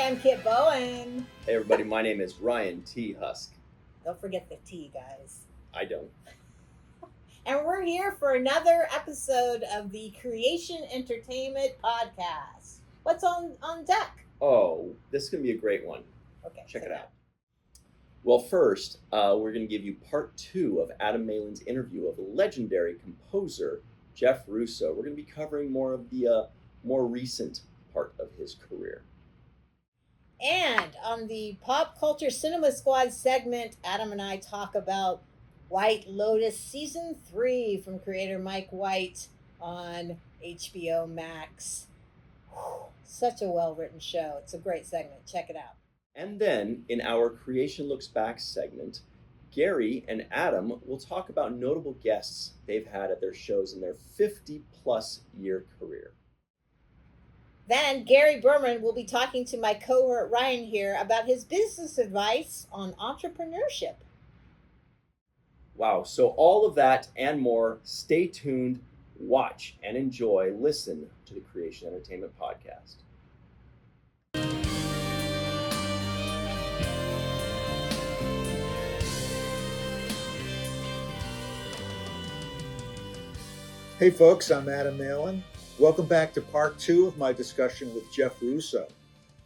I'm Kit Bowen. Hey everybody, my name is Ryan T. Husk. Don't forget the T, guys. I don't. And we're here for another episode of the Creation Entertainment Podcast. What's on deck? Oh, this is going to be a great one. Okay. Check it out. Well, first, we're going to give you part 2 of Adam Malin's interview of legendary composer Jeff Russo. We're going to be covering more of the more recent part of his career. And on the Pop Culture Cinema Squad segment, Adam and I talk about White Lotus Season 3 from creator Mike White on HBO Max. Such a well-written show. It's a great segment. Check it out. And then, in our Creation Looks Back segment, Gary and Adam will talk about notable guests they've had at their shows in their 50-plus year career. Then Gary Berman will be talking to my cohort Ryan here about his business advice on entrepreneurship. Wow, so all of that and more, stay tuned, watch, and enjoy, listen to the Creation Entertainment Podcast. Hey folks, I'm Adam Malin. Welcome back to part 2 of my discussion with Jeff Russo,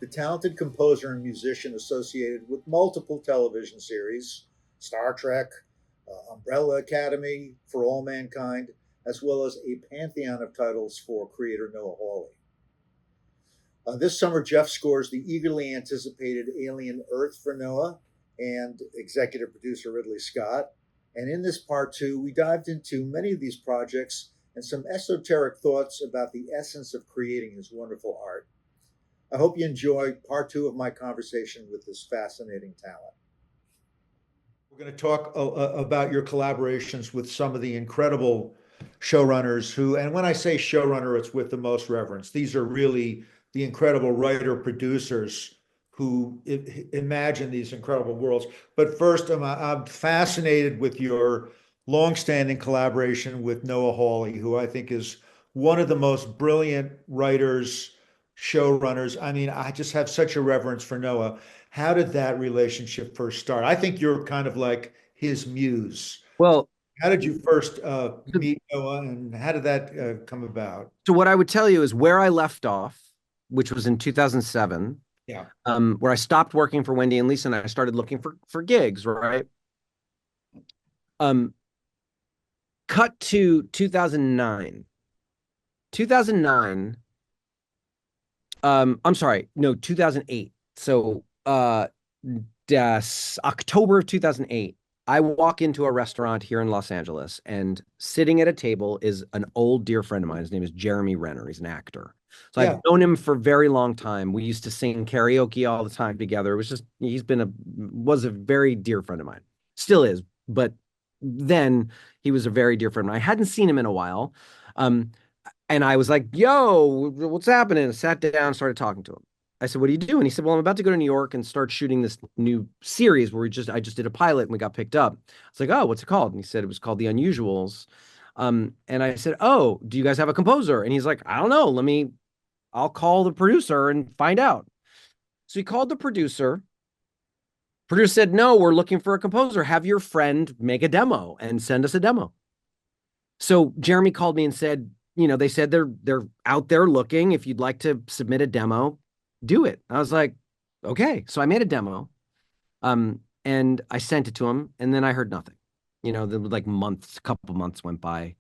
the talented composer and musician associated with multiple television series, Star Trek, Umbrella Academy, For All Mankind, as well as a pantheon of titles for creator Noah Hawley. This summer, Jeff scores the eagerly anticipated Alien Earth for Noah and executive producer Ridley Scott. And in this part 2, we dived into many of these projects and some esoteric thoughts about the essence of creating his wonderful art. I hope you enjoy part 2 of my conversation with this fascinating talent. We're going to talk about your collaborations with some of the incredible showrunners who, and when I say showrunner, it's with the most reverence. These are really the incredible writer-producers who imagine these incredible worlds. But first, I'm fascinated with your long-standing collaboration with Noah Hawley, who I think is one of the most brilliant writers, showrunners. I mean, I just have such a reverence for Noah. How did that relationship first start? I think you're kind of like his muse. Well, how did you first meet Noah, and how did that come about? So what I would tell you is where I left off, which was in 2007, where I stopped working for Wendy and Lisa and I started looking for gigs, right? Cut to 2009. 2009. I'm sorry, no, 2008. So October of 2008, I walk into a restaurant here in Los Angeles, and sitting at a table is an old dear friend of mine. His name is Jeremy Renner. He's an actor. So I've known him for a very long time. We used to sing karaoke all the time together. It was just, was a very dear friend of mine. Still is, but then he was a very dear friend of mine. I hadn't seen him in a while. And I was like, yo, what's happening? I sat down and started talking to him. I said, what are you doing? He said, well, I'm about to go to New York and start shooting this new series where I just did a pilot and we got picked up. I was like, oh, what's it called? And he said it was called The Unusuals. And I said, oh, do you guys have a composer? And he's like, I don't know. I'll call the producer and find out. So he called the producer. Producer said, no, we're looking for a composer. Have your friend make a demo and send us a demo. So Jeremy called me and said, they said they're out there looking. If you'd like to submit a demo, do it. I was like, okay. So I made a demo, and I sent it to him, and then I heard nothing. There were like a couple months went by.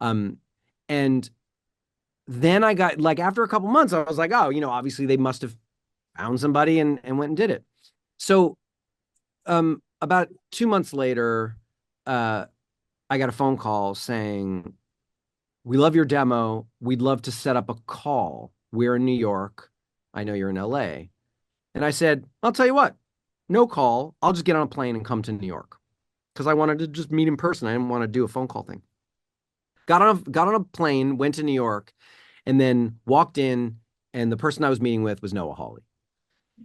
And then I got, like, after a couple months, I was like, oh, obviously they must have found somebody and went and did it. So about 2 months later, I got a phone call saying, we love your demo. We'd love to set up a call. We're in New York. I know you're in LA. And I said, I'll tell you what, no call. I'll just get on a plane and come to New York. Because I wanted to just meet in person. I didn't want to do a phone call thing. Got on a plane, went to New York, and then walked in, and the person I was meeting with was Noah Hawley.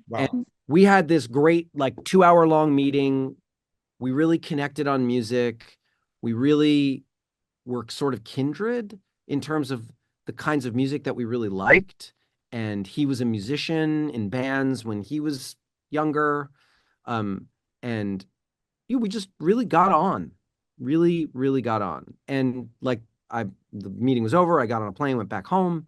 Wow. And we had this great, 2-hour-long meeting. We really connected on music. We really were sort of kindred in terms of the kinds of music that we really liked. and he was a musician in bands when he was younger. And we just really got on, really, really got on. And like the meeting was over, I got on a plane, went back home,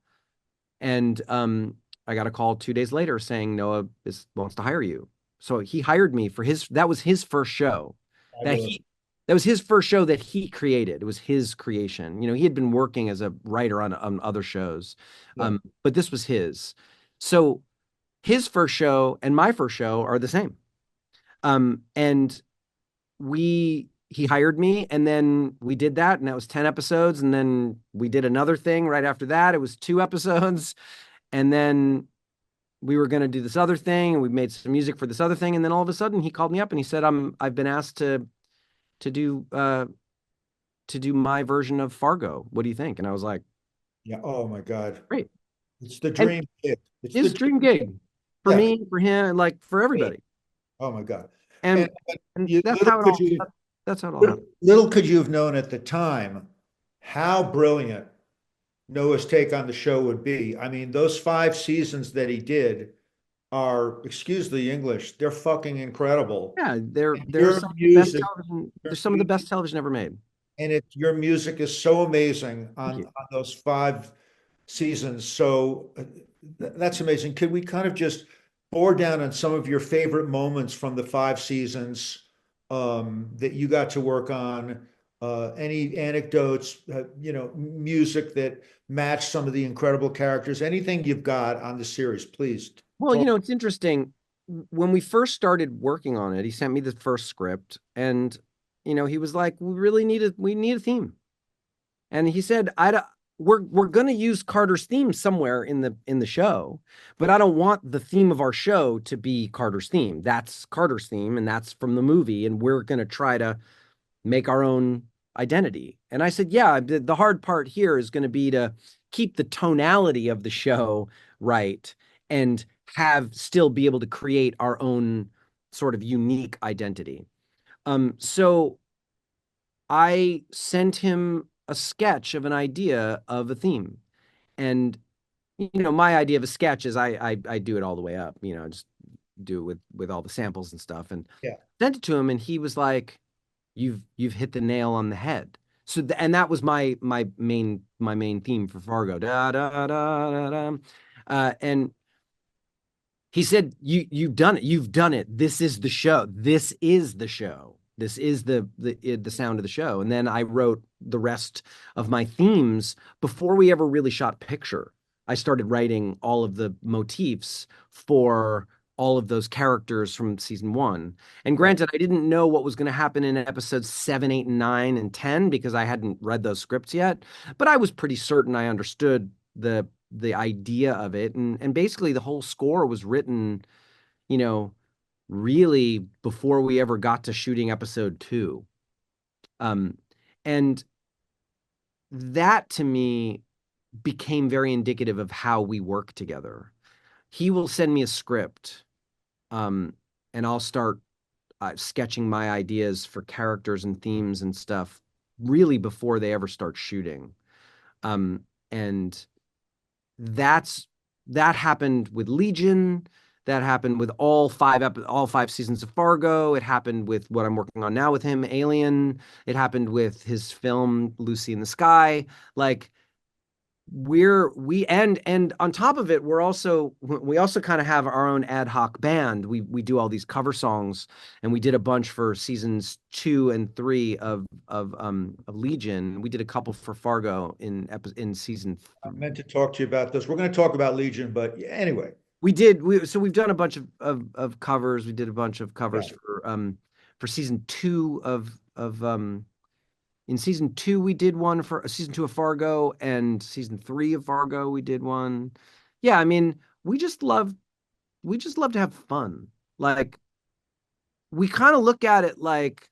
and I got a call 2 days later saying Noah wants to hire you. So he hired me for that was his first show that Fabulous. that was his first show that he created. It was his creation. He had been working as a writer on other shows. Yeah. But this was his. So his first show and my first show are the same. And he hired me, and then we did that, and that was 10 episodes. And then we did another thing right after that. It was 2 episodes. And then we were going to do this other thing, and we made some music for this other thing. And then all of a sudden he called me up and he said, I've been asked to do my version of Fargo. What do you think? And I was like, Yeah. Oh my God. great. It's the And dream gig. It's his the dream gig for yeah. me, for him, like for everybody. Oh my God. And, And that's how that's how it all happened. little could you have known at the time how brilliant Noah's take on the show would be. I mean, those 5 seasons that he did are, excuse the English, they're fucking incredible. Yeah, And your music, they're some of the best television ever made. and your music is so amazing Thank on you. those 5 seasons. So that's amazing. Could we kind of just bore down on some of your favorite moments from the 5 seasons that you got to work on? Any anecdotes, music that matched some of the incredible characters, anything you've got on the series, please. Well, it's interesting. When we first started working on it, he sent me the first script, and he was like, we need a theme. And he said, we're going to use Carter's theme somewhere in the show, but I don't want the theme of our show to be Carter's theme. That's Carter's theme, and that's from the movie, and we're going to try to make our own identity. And I said, yeah, the hard part here is going to be to keep the tonality of the show right and still be able to create our own sort of unique identity. So I sent him a sketch of an idea of a theme. And my idea of a sketch is I do it all the way up, just do it with all the samples and stuff, and sent it to him, and he was like, you've hit the nail on the head. So and that was my main theme for Fargo. Da, da, da, da, da. And he said, you've done it. You've done it. This is the show. This is the show. This is the sound of the show. And then I wrote the rest of my themes before we ever really shot picture. I started writing all of the motifs for all of those characters from season 1. And granted, I didn't know what was going to happen in episodes 7, 8, and 9, and 10 because I hadn't read those scripts yet. But I was pretty certain I understood the idea of it. And basically the whole score was written, really before we ever got to shooting episode 2. And that to me became very indicative of how we work together. He will send me a script, and I'll start sketching my ideas for characters and themes and stuff really before they ever start shooting. And that happened with Legion. That happened with all 5 seasons of Fargo. It happened with what I'm working on now with him, Alien. It happened with his film Lucy in the Sky. Like and on top of it, we also kind of have our own ad hoc band. We do all these cover songs, and we did a bunch for seasons 2 and 3 of Legion. We did a couple for Fargo in season 3. I meant to talk to you about this. We're going to talk about Legion, but anyway. We've done a bunch of covers. We did a bunch of covers for season 2 in season 2 we did one for season 2 of Fargo, and season 3 of Fargo we did one. Yeah, I mean, we just love to have fun. Like, we kind of look at it like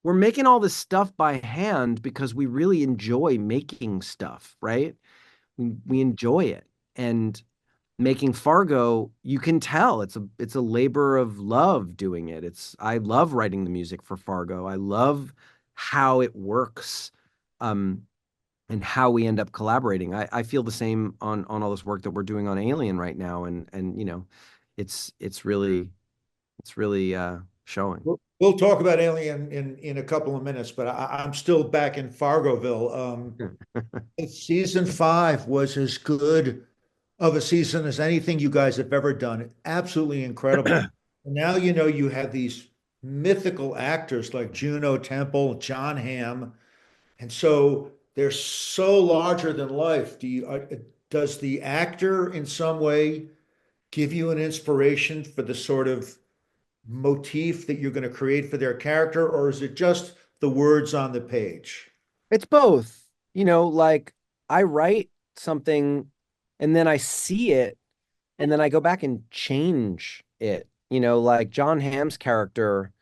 we're making all this stuff by hand because we really enjoy making stuff, right? We enjoy it. And making Fargo, you can tell it's a labor of love doing it. I love writing the music for Fargo. I love how it works. and how we end up collaborating. I feel the same on all this work that we're doing on Alien right now, and it's really showing. We'll talk about Alien in a couple of minutes, but I'm still back in Fargoville. Season 5 was as good of a season as anything you guys have ever done. Absolutely incredible. Now you have these mythical actors like Juno Temple, John Hamm, and so they're so larger than life. Does the actor in some way give you an inspiration for the sort of motif that you're going to create for their character, or is it just the words on the page? It's both. Like I write something and then I see it and then I go back and change it. Like John Hamm's character,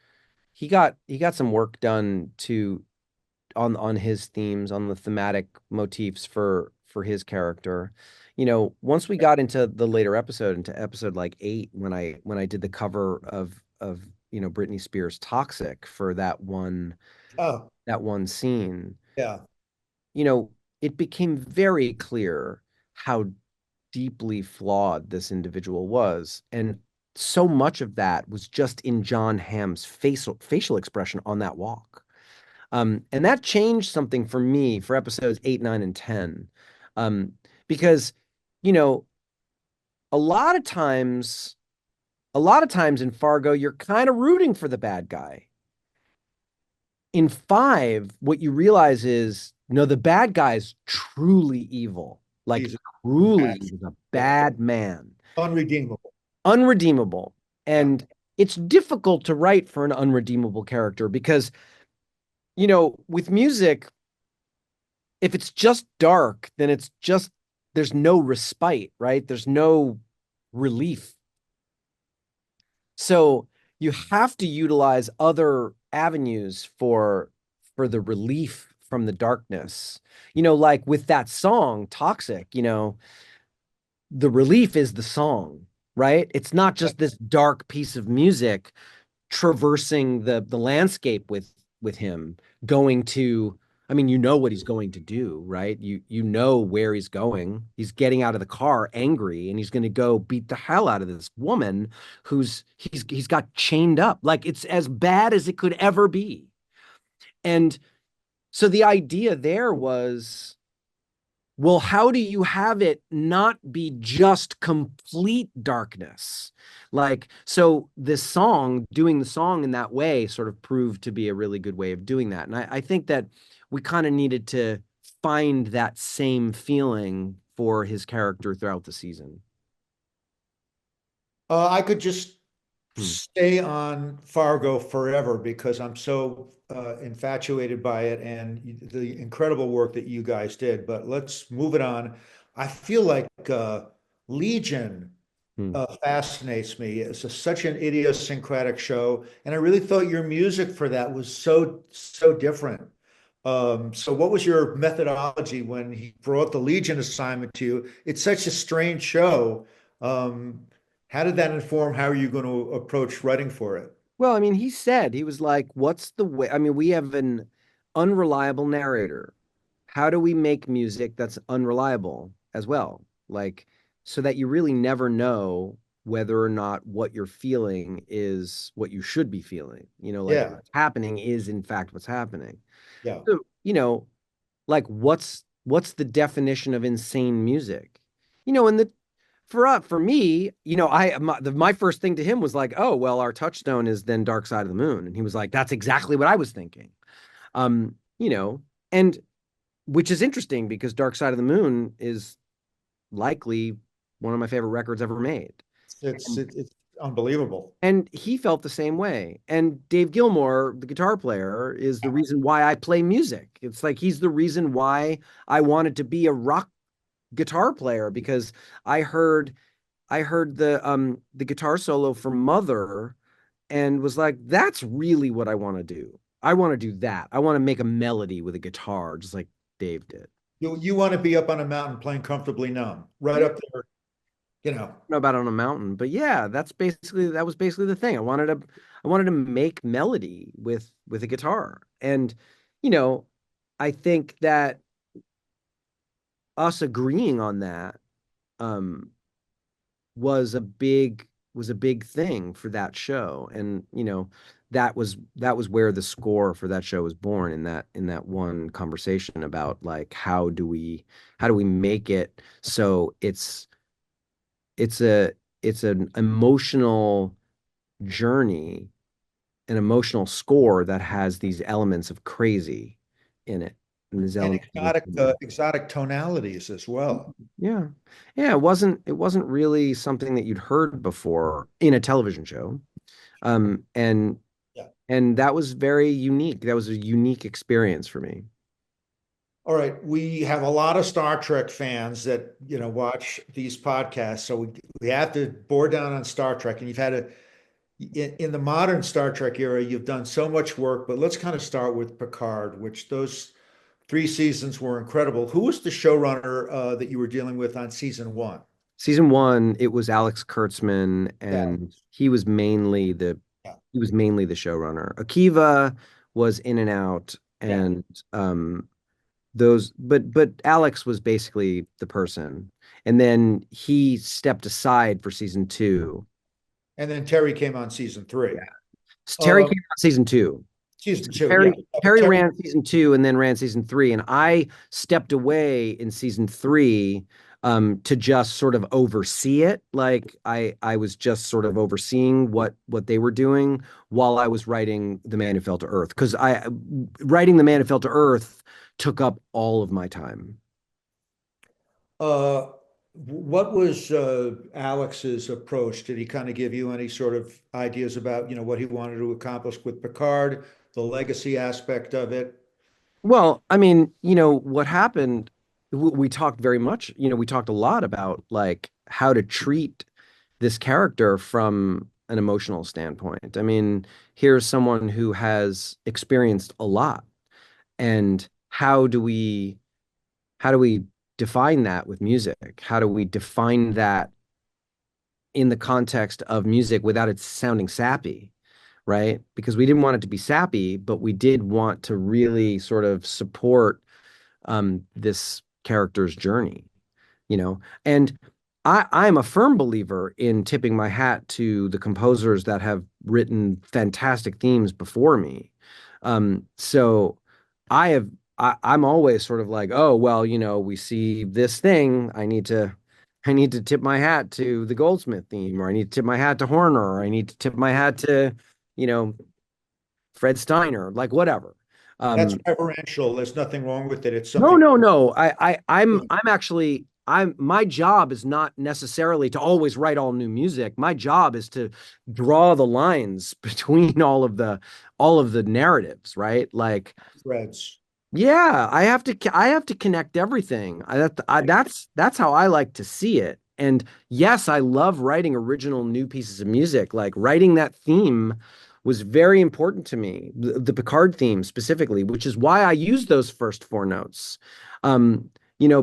he got some work done to on his themes, on the thematic motifs for his character. Once we got into the later episode, into episode like 8, when I did the cover of Britney Spears' Toxic for Oh, that one scene, yeah. you know, it became very clear how deeply flawed this individual was. And so much of that was just in John Hamm's facial expression on that walk. And that changed something for me for episodes 8, 9, and 10. Because, you know, a lot of times, a lot of times in Fargo, you're kind of rooting for the bad guy. In 5, what you realize is, no, the bad guy's truly evil. Like He's truly, bad. he was a Yeah. bad man, Unredeemable. unredeemable. Yeah. And it's difficult to write for an unredeemable character because, with music, if it's just dark, then there's no respite, right? There's no relief. So you have to utilize other avenues for the relief from the darkness. Like with that song, Toxic, the relief is the song, right? It's not just this dark piece of music traversing the landscape with him going to, I mean, what he's going to do, right? You know where he's going. He's getting out of the car angry and he's going to go beat the hell out of this woman he's got chained up. Like it's as bad as it could ever be. And so the idea there was, well, how do you have it not be just complete darkness? Like, so doing the song in that way sort of proved to be a really good way of doing that. And I think that we kind of needed to find that same feeling for his character throughout the season. I could just Hmm. stay on Fargo forever because I'm so infatuated by it and the incredible work that you guys did. But let's move it on. I feel like Legion Hmm. fascinates me. Such an idiosyncratic show, and I really thought your music for that was so different. So what was your methodology when he brought the Legion assignment to you? It's such a strange show. Um, how did that inform how are you going to approach writing for it? Well, I mean, he was like, what's the way? I mean, we have an unreliable narrator. How do we make music that's unreliable as well? Like, so that you really never know whether or not what you're feeling is what you should be feeling. Like Yeah, what's happening is in fact what's happening. yeah. So, like what's the definition of insane music? And for me, my first thing to him was like, oh, well, our touchstone is then Dark Side of the Moon. And he was like, that's exactly what I was thinking. Um, you know, and which is interesting because Dark Side of the Moon is likely one of my favorite records ever made. It's unbelievable. And he felt the same way. And Dave Gilmour, the guitar player, is the reason why I play music. It's like he's the reason why I wanted to be a rock guitar player because I heard the guitar solo from Mother and was like, that's really what I want to do. I want to do that. I want to make a melody with a guitar, just like Dave did. You want to be up on a mountain playing comfortably numb, right Yeah. up there, you know. Know about on a mountain, but yeah, that was basically the thing. I wanted to make melody with a guitar. And, you know, I think that us agreeing on that um, was a big thing for that show. And that was where the score for that show was born, in that one conversation about like how do we make it so it's a it's an emotional journey, an emotional score that has these elements of crazy in it, and these And elements of exotic tonalities as well. yeah. Yeah, it wasn't really something that you'd heard before in a television show. Um, and Yeah. and that was very unique. That was a unique experience for me. All right, we have a lot of Star Trek fans that watch these podcasts, so we have to bore down on Star Trek. And you've had in the modern Star Trek era, you've done so much work, but let's kind of start with Picard, which those 3 seasons were incredible. Who was the showrunner that you were dealing with on season 1? Season one, it was Alex Kurtzman, Yeah, and yeah, he was mainly the showrunner. Akiva was in and out, yeah. and but Alex was basically the person. And then he stepped aside for season two. And then Terry came on season 3. Terry Uh, came on season two. season So 2, yeah. Terry ran season two and then ran season three, and I stepped away in season three to just sort of oversee it. Like I was just sort of overseeing what they were doing while I was writing The Man Who Fell to Earth, because I writing The Man Who Fell to Earth took up all of my time. Uh, what was Alex's approach? Did he kind of give you any sort of ideas about, what he wanted to accomplish with Picard, the legacy aspect of it? Well, I mean, what happened, we talked very much, we talked a lot about like how to treat this character from an emotional standpoint. I mean, here's someone who has experienced a lot, and how do we define that with music? How do we define that in the context of music without it sounding sappy, right? Because we didn't want it to be sappy, but we did want to really sort of support this character's journey, you know? And I'm a firm believer in tipping my hat to the composers that have written fantastic themes before me. So I'm always sort of like, oh, well, we see this thing. I need to tip my hat to the Goldsmith theme, or I need to tip my hat to Horner, or I need to tip my hat to, you know, Fred Steiner, like whatever. That's Um, reverential. There's nothing wrong with it. It's no, something. no, no. I'm actually my job is not necessarily to always write all new music. My job is to draw the lines between all of the narratives, right? Like, Threads. yeah, I have to connect everything. That's how I like to see it. And yes, I love writing original new pieces of music. Like writing that theme was very important to me, the Picard theme specifically, which is why I used those first four notes.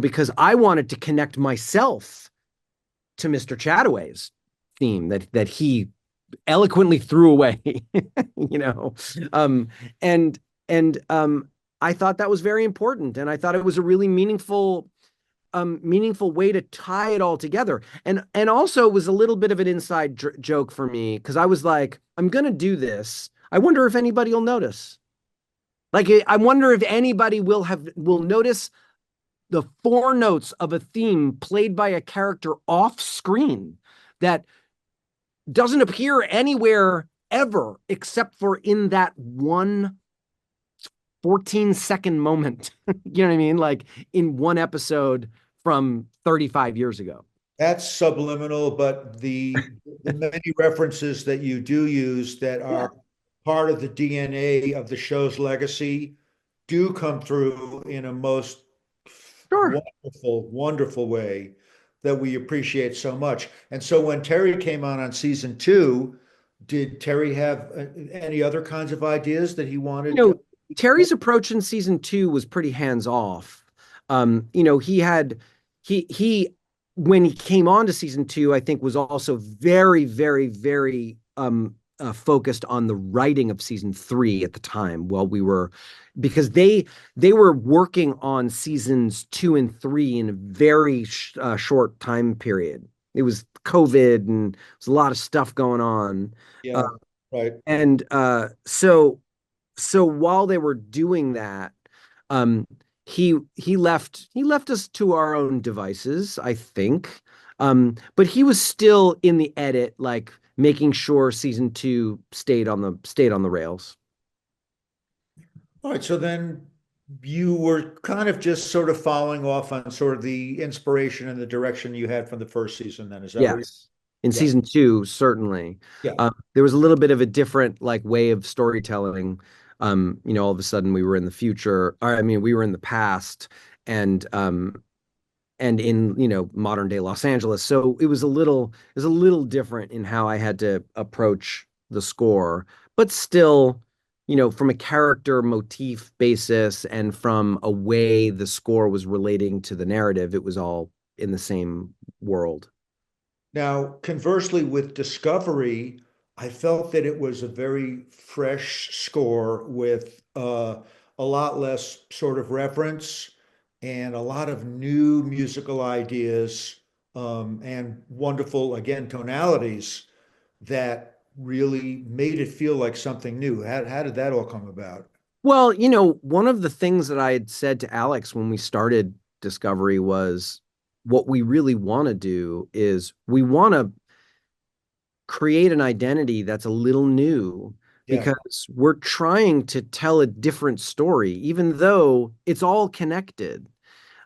Because I wanted to connect myself to Mr. Chataway's theme that he eloquently threw away, you know. And I thought that was very important, and I thought it was a really meaningful way to tie it all together. And also it was a little bit of an inside joke for me, because I was like, I'm gonna do this. I wonder if anybody will notice. Like, I wonder if anybody will notice the four notes of a theme played by a character off screen that doesn't appear anywhere ever except for in that one 14-second moment. You know what I mean? Like in one episode from 35 years ago. That's subliminal, but the many references that you do use that Yeah, are part of the DNA of the show's legacy do come through in a most sure. wonderful, wonderful way that we appreciate so much. And so when Terry came on season 2, did Terry have any other kinds of ideas that he You wanted? know, Terry's approach in season two was pretty hands off. He had he when he came on to season two, I think was also very, very, very focused on the writing of season 3 at the time while we were, because they were working on seasons 2 and 3 in a very short time period. It was COVID and there was a lot of stuff going on. Uh, Yeah, right. and so while they were doing that, um, he left us to our own devices, I think. But he was still in the edit, like making sure season 2 stayed on the rails. All right, so then you were kind of just sort of following off on sort of the inspiration and the direction you had from the first season then. Is that where you? Yes. In Yeah, season 2, certainly. yeah. There was a little bit of a different like way of storytelling. All of a sudden we were in the future, or I mean, we were in the past, and in modern day Los Angeles. So it was a little different in how I had to approach the score, but still, from a character motif basis and from a way the score was relating to the narrative, it was all in the same world. Now, conversely, with Discovery, I felt that it was a very fresh score with a lot less sort of reference and a lot of new musical ideas and wonderful, again, tonalities that really made it feel like something new. How did that all come about? Well, one of the things that I had said to Alex when we started Discovery was what we really want to do is we want to create an identity that's a little new Yeah. because we're trying to tell a different story, even though it's all connected.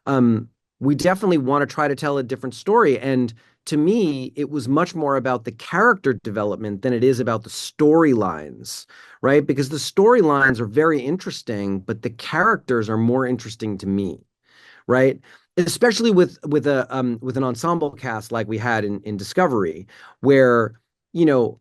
Um, we definitely want to try to tell a different story. And to me, it was much more about the character development than it is about the storylines, right? Because the storylines are very interesting, but the characters are more interesting to me, right? Especially with an ensemble cast like we had in Discovery, where you know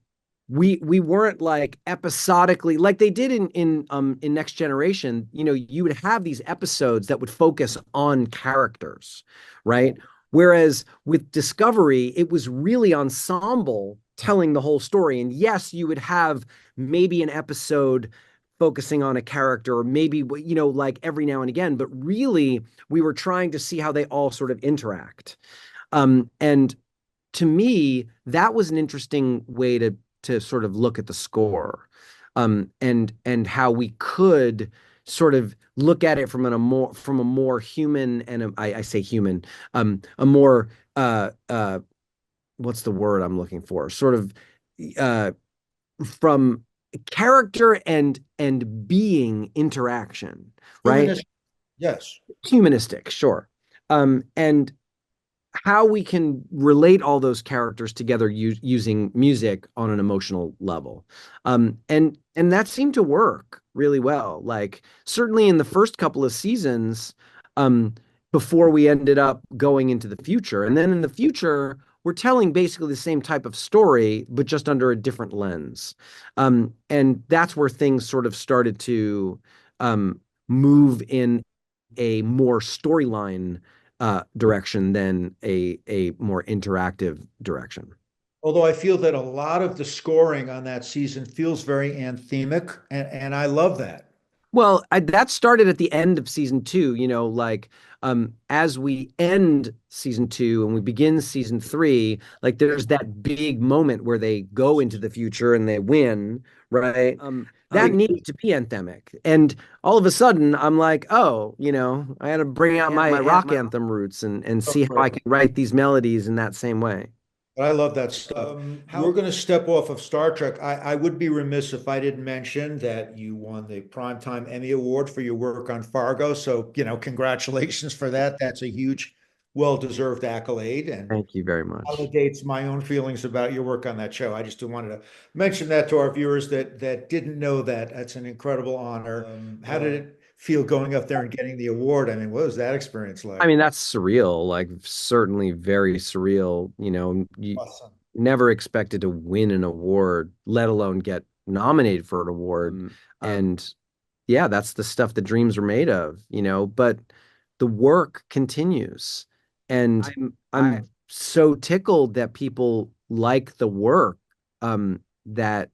we weren't like episodically like they did in Next Generation. You would have these episodes that would focus on characters, right? Whereas with Discovery, it was really ensemble telling the whole story. And yes, you would have maybe an episode focusing on a character, or maybe like every now and again, but really we were trying to see how they all sort of interact. And to me, that was an interesting way to sort of look at the score, and how we could sort of look at it from a more human and I say human, a more what's the word I'm looking for? Sort of uh, from character and being interaction, right? Humanist, yes. Humanistic, sure. And how we can relate all those characters together using music on an emotional level. And that seemed to work really well. Like certainly in the first couple of seasons, um, before we ended up going into the future. And then in the future, we're telling basically the same type of story, but just under a different lens. And that's where things sort of started to move in a more storyline direction than a more interactive direction. Although I feel that a lot of the scoring on that season feels very anthemic, and I love that. Well, that started at the end of season 2, like as we end season 2 and we begin season 3, like there's that big moment where they go into the future and they win, right? That needed to be anthemic. And all of a sudden, I'm like, oh, I had to bring out my rock anthem roots and see how I can write these melodies in that same way. I love that stuff. We're going to step off of Star Trek. I would be remiss if I didn't mention that you won the Primetime Emmy Award for your work on Fargo. So, congratulations for that. That's a huge, well-deserved accolade and Thank you very much. validates my own feelings about your work on that show. I just wanted to mention that to our viewers that didn't know that. That's an incredible honor. How did it feel going up there and getting the award? I mean, what was that experience I like? mean, that's surreal, like certainly very surreal. You Awesome. never expected to win an award, let alone get nominated for an award. And yeah, that's the stuff that dreams are made of, but the work continues. And I'm so tickled that people like the work, that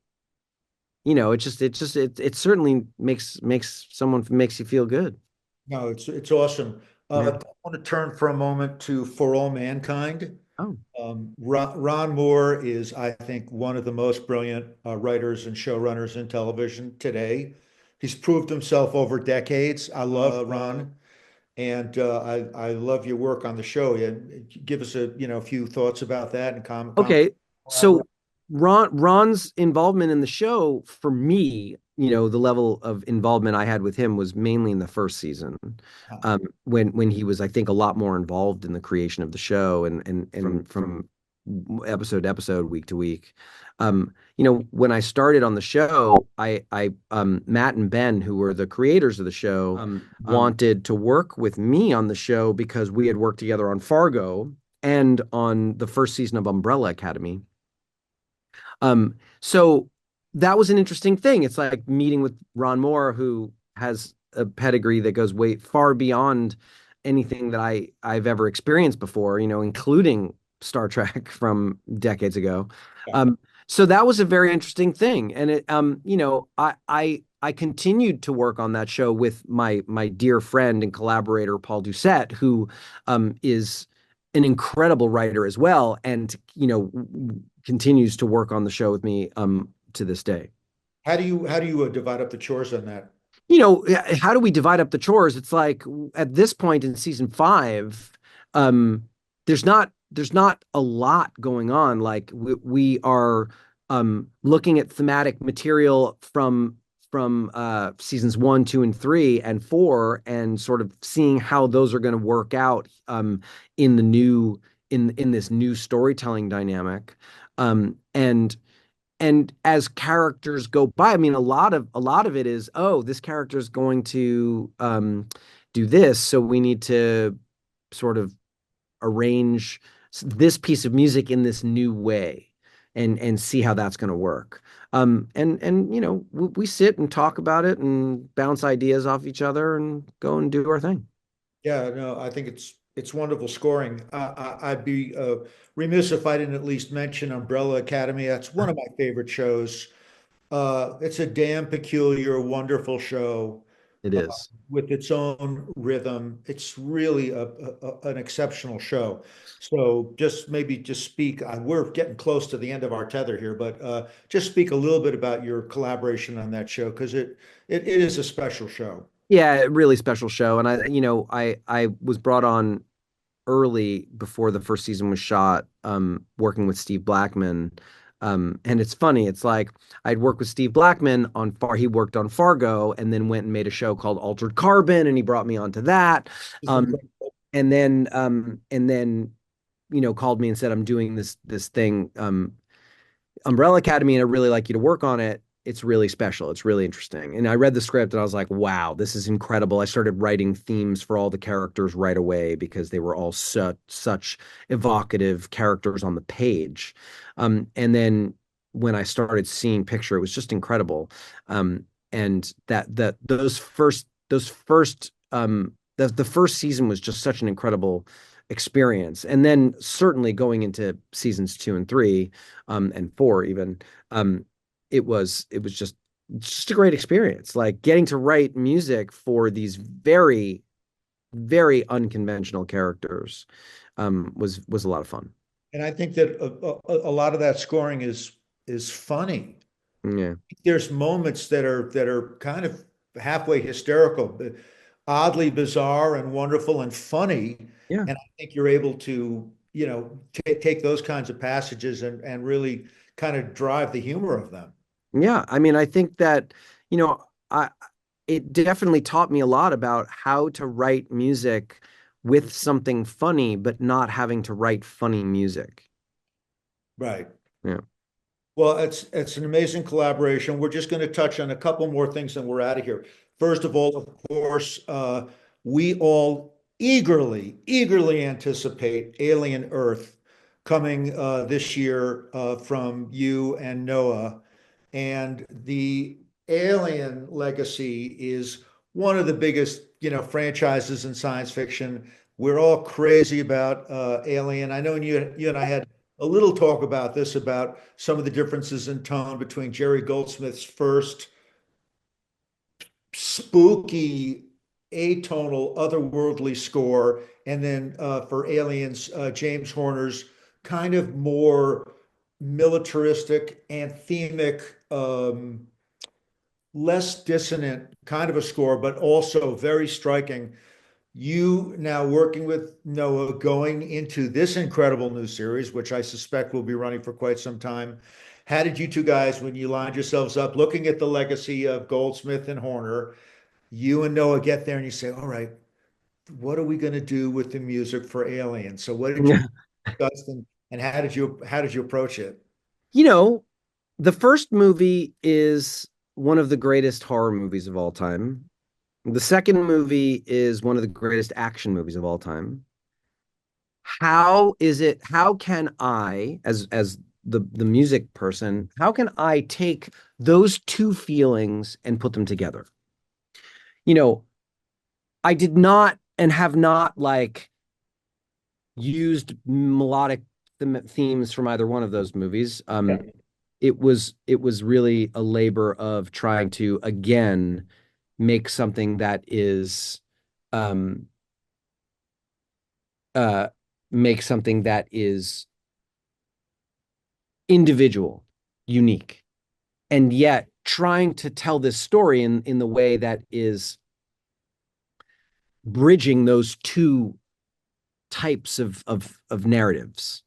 it certainly makes you feel good. No, it's awesome. Yeah. I want to turn for a moment to For All Mankind. Oh, Ron Moore is, I think, one of the most brilliant writers and showrunners in television today. He's proved himself over decades. I love Ron, and I love your work on the show. Yeah, give us a few thoughts about that and comment. okay. So Ron's involvement in the show, for me, the level of involvement I had with him was mainly in the first season, when he was, I think, a lot more involved in the creation of the show and from episode to episode, week to week. When I started on the show, Matt and Ben, who were the creators of the show, wanted to work with me on the show because we had worked together on Fargo and on the first season of Umbrella Academy. So that was an interesting thing. It's like meeting with Ron Moore, who has a pedigree that goes way far beyond anything that I've ever experienced before, including Star Trek from decades ago. So that was a very interesting thing. And I continued to work on that show with my dear friend and collaborator, Paul Doucette, who is an incredible writer as well, and continues to work on the show with me to this day. How do you divide up the chores on that? How do we divide up the chores? It's like at this point in season 5, um, there's not a lot going on. Like we are looking at thematic material from seasons 1, 2, and 3 and 4, and sort of seeing how those are going to work out in the new in this new storytelling dynamic. And as characters go by, I mean, a lot of it is, oh, this character is going to do this, so we need to sort of arrange this piece of music in this new way, and see how that's going to work. And we sit and talk about it and bounce ideas off each other and go and do our thing. Yeah, no, I think it's wonderful scoring. I'd be remiss if I didn't at least mention Umbrella Academy. That's one of my favorite shows. It's a damn peculiar, wonderful show It uh, is. with its own rhythm. It's really an exceptional show. So maybe just speak. We're getting close to the end of our tether here, but just speak a little bit about your collaboration on that show because it is a special show. Yeah, really special show. And I was brought on early before the first season was shot, working with Steve Blackman. And it's funny, it's like I'd worked with Steve Blackman he worked on Fargo and then went and made a show called Altered Carbon, and he brought me onto that. And then called me and said, I'm doing this thing, Umbrella Academy, and I'd really like you to work on it. It's really special. It's really interesting. And I read the script and I was like, wow, this is incredible. I started writing themes for all the characters right away because they were all such evocative characters on the page. And then when I started seeing picture, it was just incredible. And the first season was just such an incredible experience. And then certainly going into seasons 2 and 3, and 4 even, it was just a great experience. Like getting to write music for these very, very unconventional characters, was a lot of fun. And I think that a lot of that scoring is funny. Yeah. There's moments that are kind of halfway hysterical, but oddly bizarre and wonderful and funny. Yeah. And I think you're able to, take those kinds of passages and really kind of drive the humor of them. Yeah. I mean, I think that, you know, I it definitely taught me a lot about how to write music with something funny, but not having to write funny music. Right. Yeah. Well, it's an amazing collaboration. We're just going to touch on a couple more things and we're out of here. First of all, of course, we all eagerly anticipate Alien Earth coming this year from you and Noah. And the Alien legacy is one of the biggest, franchises in science fiction. We're all crazy about Alien. I know you and I had a little talk about this, about some of the differences in tone between Jerry Goldsmith's first spooky, atonal, otherworldly score, and then for Aliens, James Horner's kind of more militaristic, anthemic, less dissonant kind of a score, but also very striking. You now working with Noah going into this incredible new series, which I suspect will be running for quite some time. How did you two guys, when you lined yourselves up, looking at the legacy of Goldsmith and Horner, you and Noah get there and you say, all right, what are we going to do with the music for Alien? So what did you discuss and how did you approach it? You know, the first movie is one of the greatest horror movies of all time. The second movie is one of the greatest action movies of all time. How can I, as the music person, how can I take those two feelings and put them together? You know, I did not and have not like used melodic themes from either one of those movies. Yeah. It was really a labor of trying to again make something that is um uh make something that is individual, unique, and yet trying to tell this story in the way that is bridging those two types of narratives.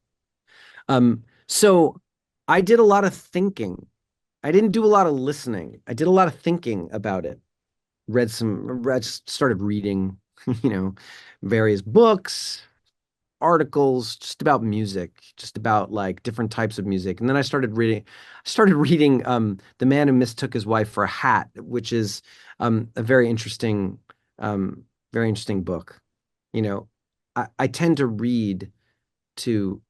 So I did a lot of thinking. I didn't do a lot of listening. I did a lot of thinking about it. Started reading, various books, articles just about music, just about like different types of music. And then I started reading The Man Who Mistook His Wife for a Hat, which is a very interesting book. You know, I tend to read to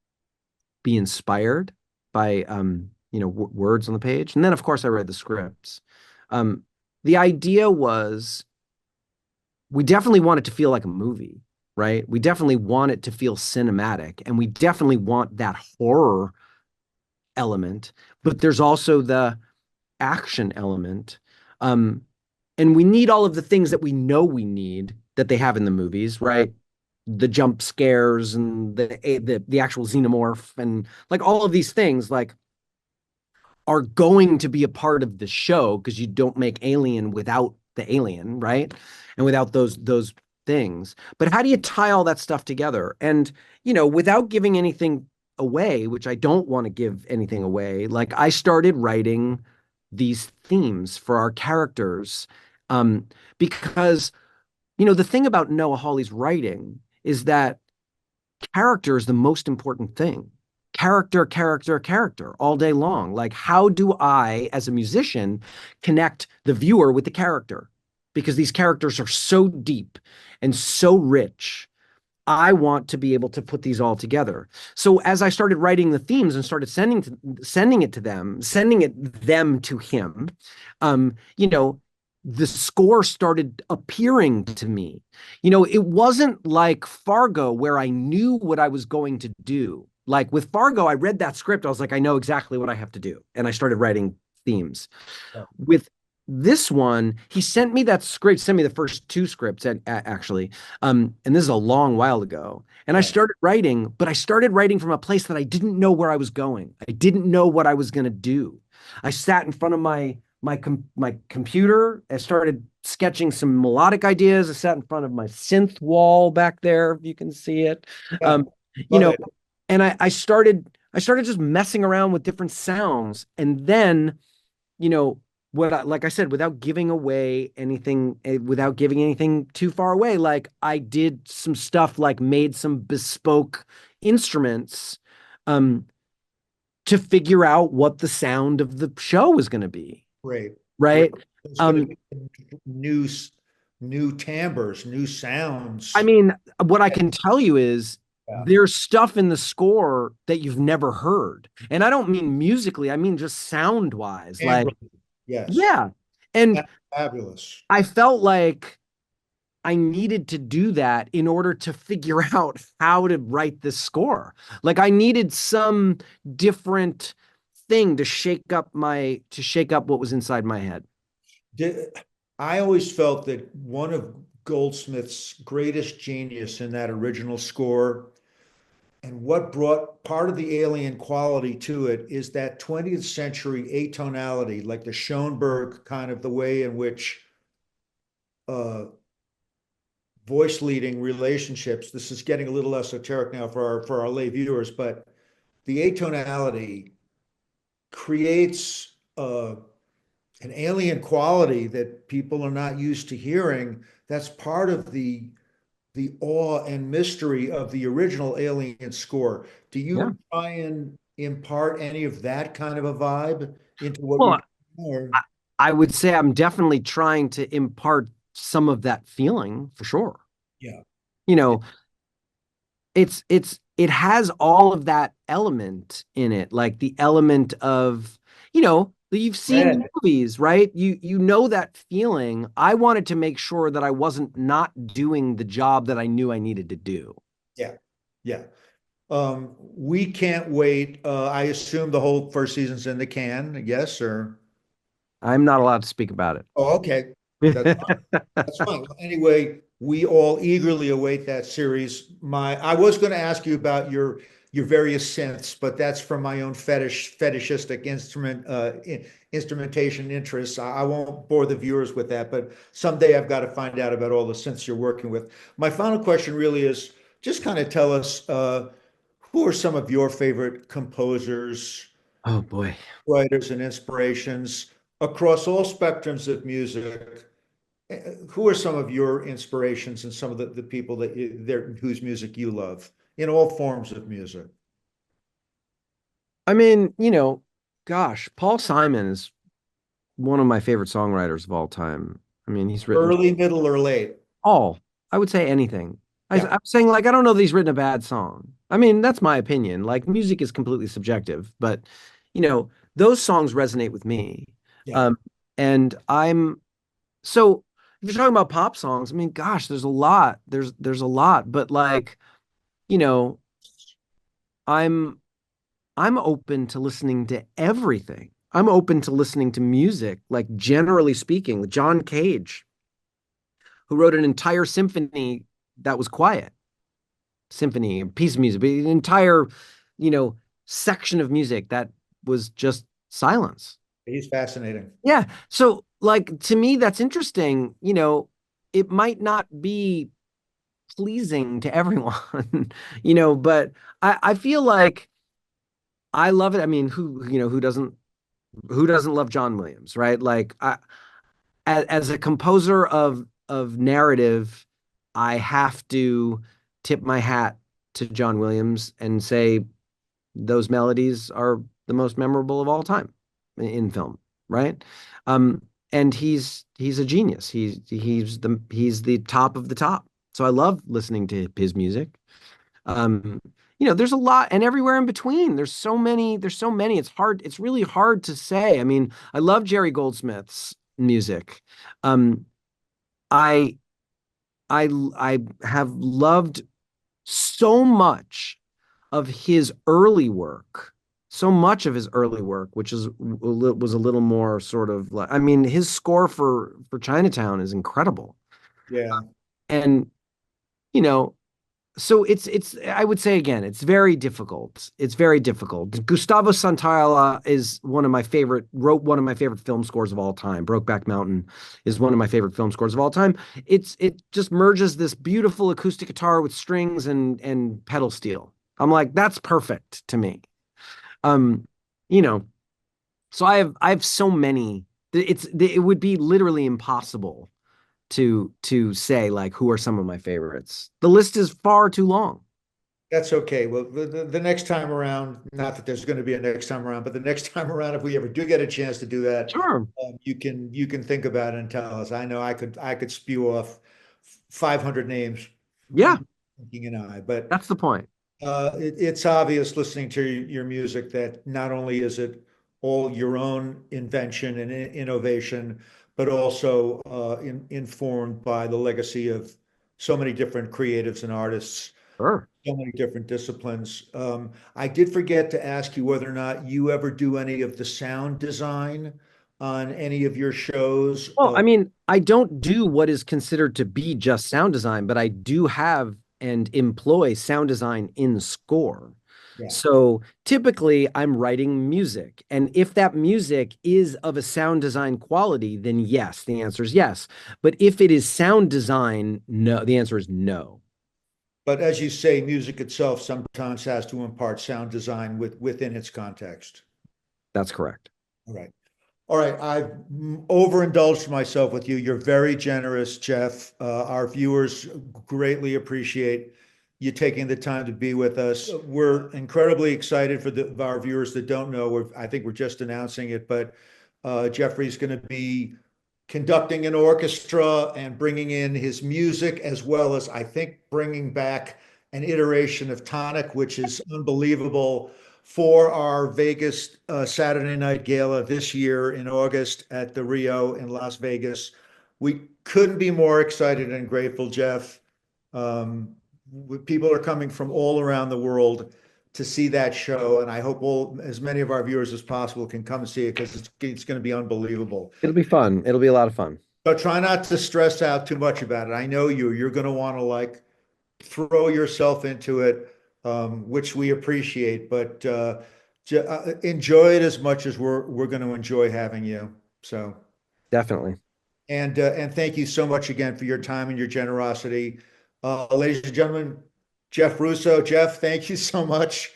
be inspired by words on the page. And then of course I read the scripts. The idea was we definitely want it to feel like a movie, right? We definitely want it to feel cinematic, and we definitely want that horror element, but there's also the action element. Um, and we need all of the things that we know we need that they have in the movies, right? The jump scares and the actual xenomorph and like all of these things like are going to be a part of the show because you don't make Alien without the alien, right? And without those things. But how do you tie all that stuff together? And without giving anything away, which I don't want to give anything away, like I started writing these themes for our characters um, because the thing about Noah Hawley's writing is that character is the most important thing. Character, character, character all day long. Like, how do I, as a musician, connect the viewer with the character? Because these characters are so deep and so rich. I want to be able to put these all together. So as I started writing the themes and started sending it them to him, you know, the score started appearing to me. It wasn't like Fargo where I knew what I was going to do. Like with Fargo, I read that script. I was like, I know exactly what I have to do. And I started writing themes. Yeah. With this one, he sent me that script, sent me the first two scripts actually. And this is a long while ago. And I started writing, but I started writing from a place that I didn't know where I was going. I didn't know what I was going to do. I sat in front of my computer. I started sketching some melodic ideas. I sat in front of my synth wall back there, if you can see it. Yeah. You know, Love it. and I started just messing around with different sounds. And then, like I said, without giving away anything, without giving anything too far away, like I did some stuff, like made some bespoke instruments, to figure out what the sound of the show was going to be. Great. Right. It's going to be new timbres, new sounds. I mean, what I can tell you is Yeah. there's stuff in the score that you've never heard. And I don't mean musically, I mean just sound wise. Like, Yes. yeah. And That's fabulous. I felt like I needed to do that in order to figure out how to write this score. Like I needed some different thing to shake up what was inside my head. I always felt that one of Goldsmith's greatest genius in that original score, and what brought part of the alien quality to it, is that 20th century atonality, like the Schoenberg kind of the way in which uh, voice leading relationships. This is getting a little esoteric now for our lay viewers, but the atonality creates an alien quality that people are not used to hearing. That's part of the awe and mystery of the original Alien score. Do Yeah. you try and impart any of that kind of a vibe into what you're Well, doing? Or I, I would say I'm definitely trying to impart some of that feeling for sure. yeah, You know, it has all of that element in it, like the element of, you've seen the red. movies, right? You know that feeling. I wanted to make sure that I wasn't not doing the job that I knew I needed to do. Yeah, yeah. We can't wait. I assume the whole first season's in the can, yes, or I'm not allowed to speak about oh, okay. That's it. That's fine. Anyway, we all eagerly await that series. I was going to ask you about your various synths, but that's from my own fetishistic instrumentation interests. I won't bore the viewers with that, but someday I've got to find out about all the synths you're working with. My final question really is just kind of tell us who are some of your favorite composers, Oh boy. writers, and inspirations across all spectrums of music. Who are some of your inspirations and some of the people whose music you love in all forms of music? I mean, gosh, Paul Simon is one of my favorite songwriters of all time. I mean, he's written Early, middle, or late? all. I would say anything. Yeah, I'm saying, like, I don't know that he's written a bad song. I mean, that's my opinion. Like, music is completely subjective, but those songs resonate with me. yeah. Um, and so if you're talking about pop songs, I mean, gosh, there's a lot. There's a lot, but like, you know, I'm I'm open to listening to everything. I'm open to listening to music, like generally speaking, John Cage, who wrote an entire symphony that was quiet, symphony, a piece of music, but an entire, you know, section of music that was just silence. He's fascinating. Yeah. So, like, to me, that's interesting. It might not be pleasing to everyone, but I feel like I love it. I mean, who doesn't love John Williams, right? Like, as a composer of narrative, I have to tip my hat to John Williams and say those melodies are the most memorable of all time in film, right? Um, and he's a genius. He's the top of the top. So I love listening to his music. Um, there's a lot and everywhere in between. There's so many. It's really hard to say. I mean, I love Jerry Goldsmith's music. Um, I I have loved so much of his early work, so much of his early work, which was a little more sort of like, I mean, his score for Chinatown is incredible. Yeah, And, you know, so it's I would say again, it's very difficult. It's very difficult. Gustavo Santaolalla wrote one of my favorite film scores of all time. Brokeback Mountain is one of my favorite film scores of all time. It just merges this beautiful acoustic guitar with strings and pedal steel. I'm like, that's perfect to me. Um, you know, so I have so many. It would be literally impossible to say like who are some of my favorites. The list is far too long. that's okay. Well, the next time around, not that there's going to be a next time around, but the next time around, if we ever do get a chance to do that, Sure. you can think about it and tell us. I know I could spew off 500 names, Yeah, thinking an eye, but that's the point. it's obvious listening to your music that not only is it all your own invention and innovation, but also informed by the legacy of so many different creatives and artists, Sure. so many different disciplines. I did forget to ask you whether or not you ever do any of the sound design on any of your shows. Well, I mean, I don't do what is considered to be just sound design, but I do have and employ sound design in score. Yeah. So typically I'm writing music. And if that music is of a sound design quality, then yes, the answer is yes. But if it is sound design, no, the answer is no. But as you say, music itself sometimes has to impart sound design within its context. That's correct. All right. All right. I've overindulged myself with you. You're very generous, Jeff. Our viewers greatly appreciate you taking the time to be with us. We're incredibly excited for our viewers that don't know. I think we're just announcing it, but Jeffrey's going to be conducting an orchestra and bringing in his music, as well as, I think, bringing back an iteration of Tonic, which is unbelievable, for our Vegas Saturday Night Gala this year in August at the Rio in Las Vegas. We couldn't be more excited and grateful, Jeff. People are coming from all around the world to see that show, and I hope as many of our viewers as possible can come and see it, because it's going to be unbelievable. It'll be fun. It'll be a lot of fun. But try not to stress out too much about it. I know you're going to want to like throw yourself into it, which we appreciate, but enjoy it as much as we're going to enjoy having you. So Definitely. and thank you so much again for your time and your generosity, ladies and gentlemen. Jeff Russo. Jeff, thank you so much.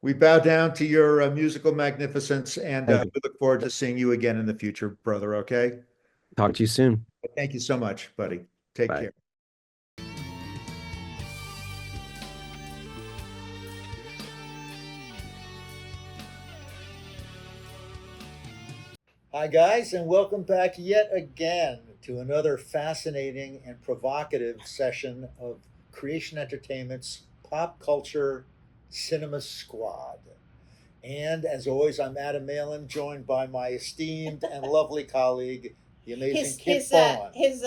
We bow down to your musical magnificence, and Thank you. we look forward to seeing you again in the future, brother. Okay. Talk to you soon. Thank you so much, buddy. Take Bye. care. Hi, guys, and welcome back yet again to another fascinating and provocative session of Creation Entertainment's Pop Culture Cinema Squad. And as always, I'm Adam Malin, joined by my esteemed and lovely colleague, the amazing Kit Bowen. His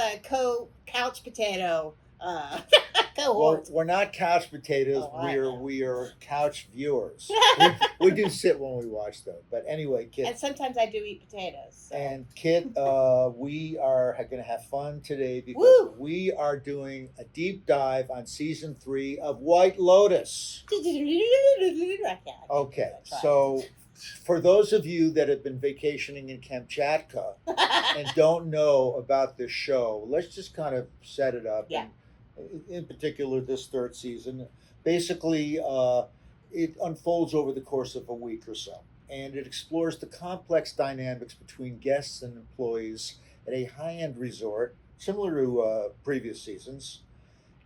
couch potato Well, cohort. we're not couch potatoes. Oh, we are couch viewers. we do sit when we watch, though. But anyway, Kit. And sometimes I do eat potatoes. So. And Kit, we are going to have fun today, because Woo! we are doing a deep dive on season 3 of White Lotus. Okay, so for those of you that have been vacationing in Kamchatka and don't know about this show, let's just kind of set it up. Yeah. And in particular, this third season, basically, it unfolds over the course of a week or so, and it explores the complex dynamics between guests and employees at a high-end resort, similar to previous seasons.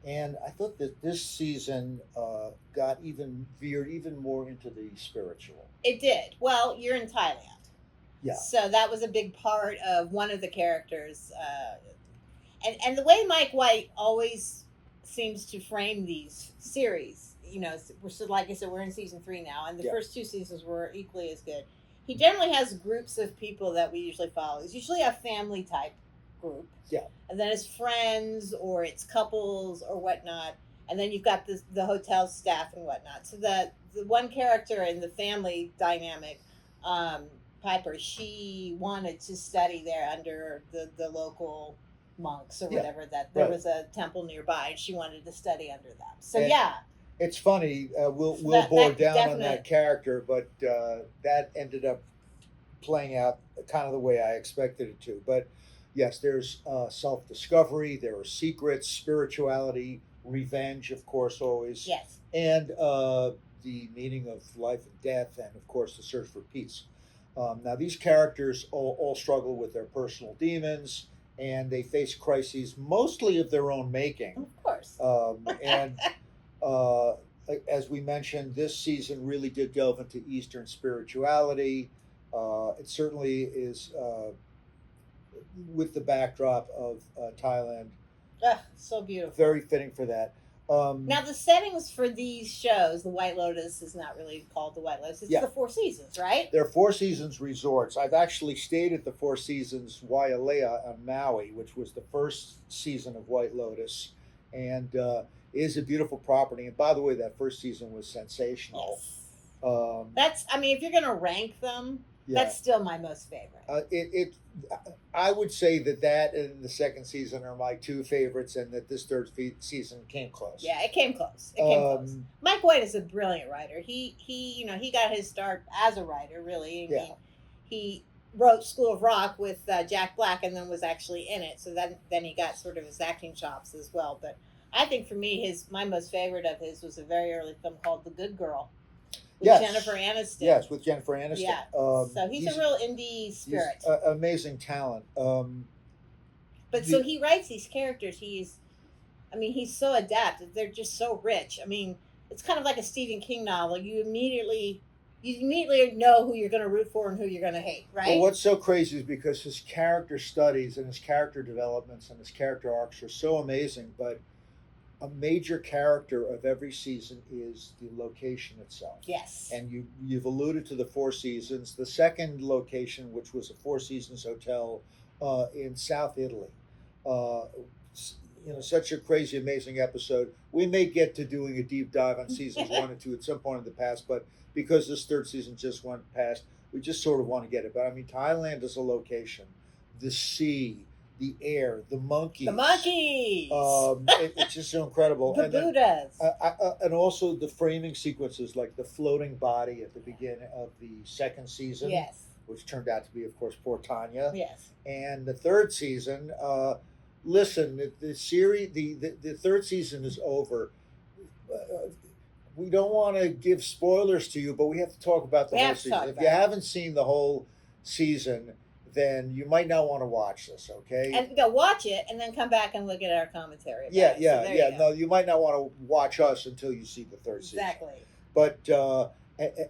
And I thought that this season veered even more into the spiritual. It did. Well, you're in Thailand. Yeah. So that was a big part of one of the characters. And the way Mike White always seems to frame these series, we're so, like I said, we're in season 3 now, and the first 2 seasons were equally as good. He generally has groups of people that we usually follow. It's usually a family type group. Yeah. And then it's friends or it's couples or whatnot. And then you've got the hotel staff and whatnot. So the one character in the family dynamic, Piper, she wanted to study there under the local monks or whatever, that there was a temple nearby, and she wanted to study under them. So it's funny. We'll that bore down definite, on that character, but that ended up playing out kind of the way I expected it to. But yes, there's self-discovery, there are secrets, spirituality, revenge, of course, always. Yes. And the meaning of life and death, and of course the search for peace. Now, these characters all struggle with their personal demons, and they face crises mostly of their own making. Of course. And as we mentioned, this season really did delve into Eastern spirituality. It certainly is, with the backdrop of Thailand. So beautiful. Very fitting for that. Now the settings for these shows, the White Lotus is not really called the White Lotus. It's the Four Seasons, right? They're Four Seasons resorts. I've actually stayed at the Four Seasons Wailea on Maui, which was the first season of White Lotus, and is a beautiful property. And by the way, that first season was sensational. Yes. That's, I mean, if you're going to rank them, that's still my most favorite. I would say that and the second season are my two favorites, and that this third season came close. Yeah, it came close. It came close. Mike White is a brilliant writer. He got his start as a writer, really. He wrote School of Rock with Jack Black, and then was actually in it. So then he got sort of his acting chops as well. But I think for me, my most favorite of his was a very early film called The Good Girl. With Jennifer Aniston. Yes, with Jennifer Aniston. Yeah. So he's a real indie spirit. He's amazing talent. So he writes these characters. He's so adept. They're just so rich. I mean, it's kind of like a Stephen King novel. You immediately know who you're going to root for and who you're going to hate, right? Well, what's so crazy is because his character studies and his character developments and his character arcs are so amazing, but a major character of every season is the location itself. Yes. And you've alluded to the Four Seasons. The second location, which was a Four Seasons hotel in South Italy. Such a crazy, amazing episode. We may get to doing a deep dive on seasons 1 and 2 at some point in the past, but because this third season just went past, we just sort of want to get it. But I mean, Thailand is a location. The sea, the air, the monkeys. It's just so incredible. The Buddhas. And also the framing sequences, like the floating body at the beginning of the second season. Yes. Which turned out to be, of course, poor Tanya. Yes. And the third season, listen, the series, the third season is over. We don't want to give spoilers to you, but we have to talk about the whole season. If you haven't seen the whole season, then you might not want to watch this, okay? And go watch it, and then come back and look at our commentary. No, you might not want to watch us until you see the third season. Exactly. But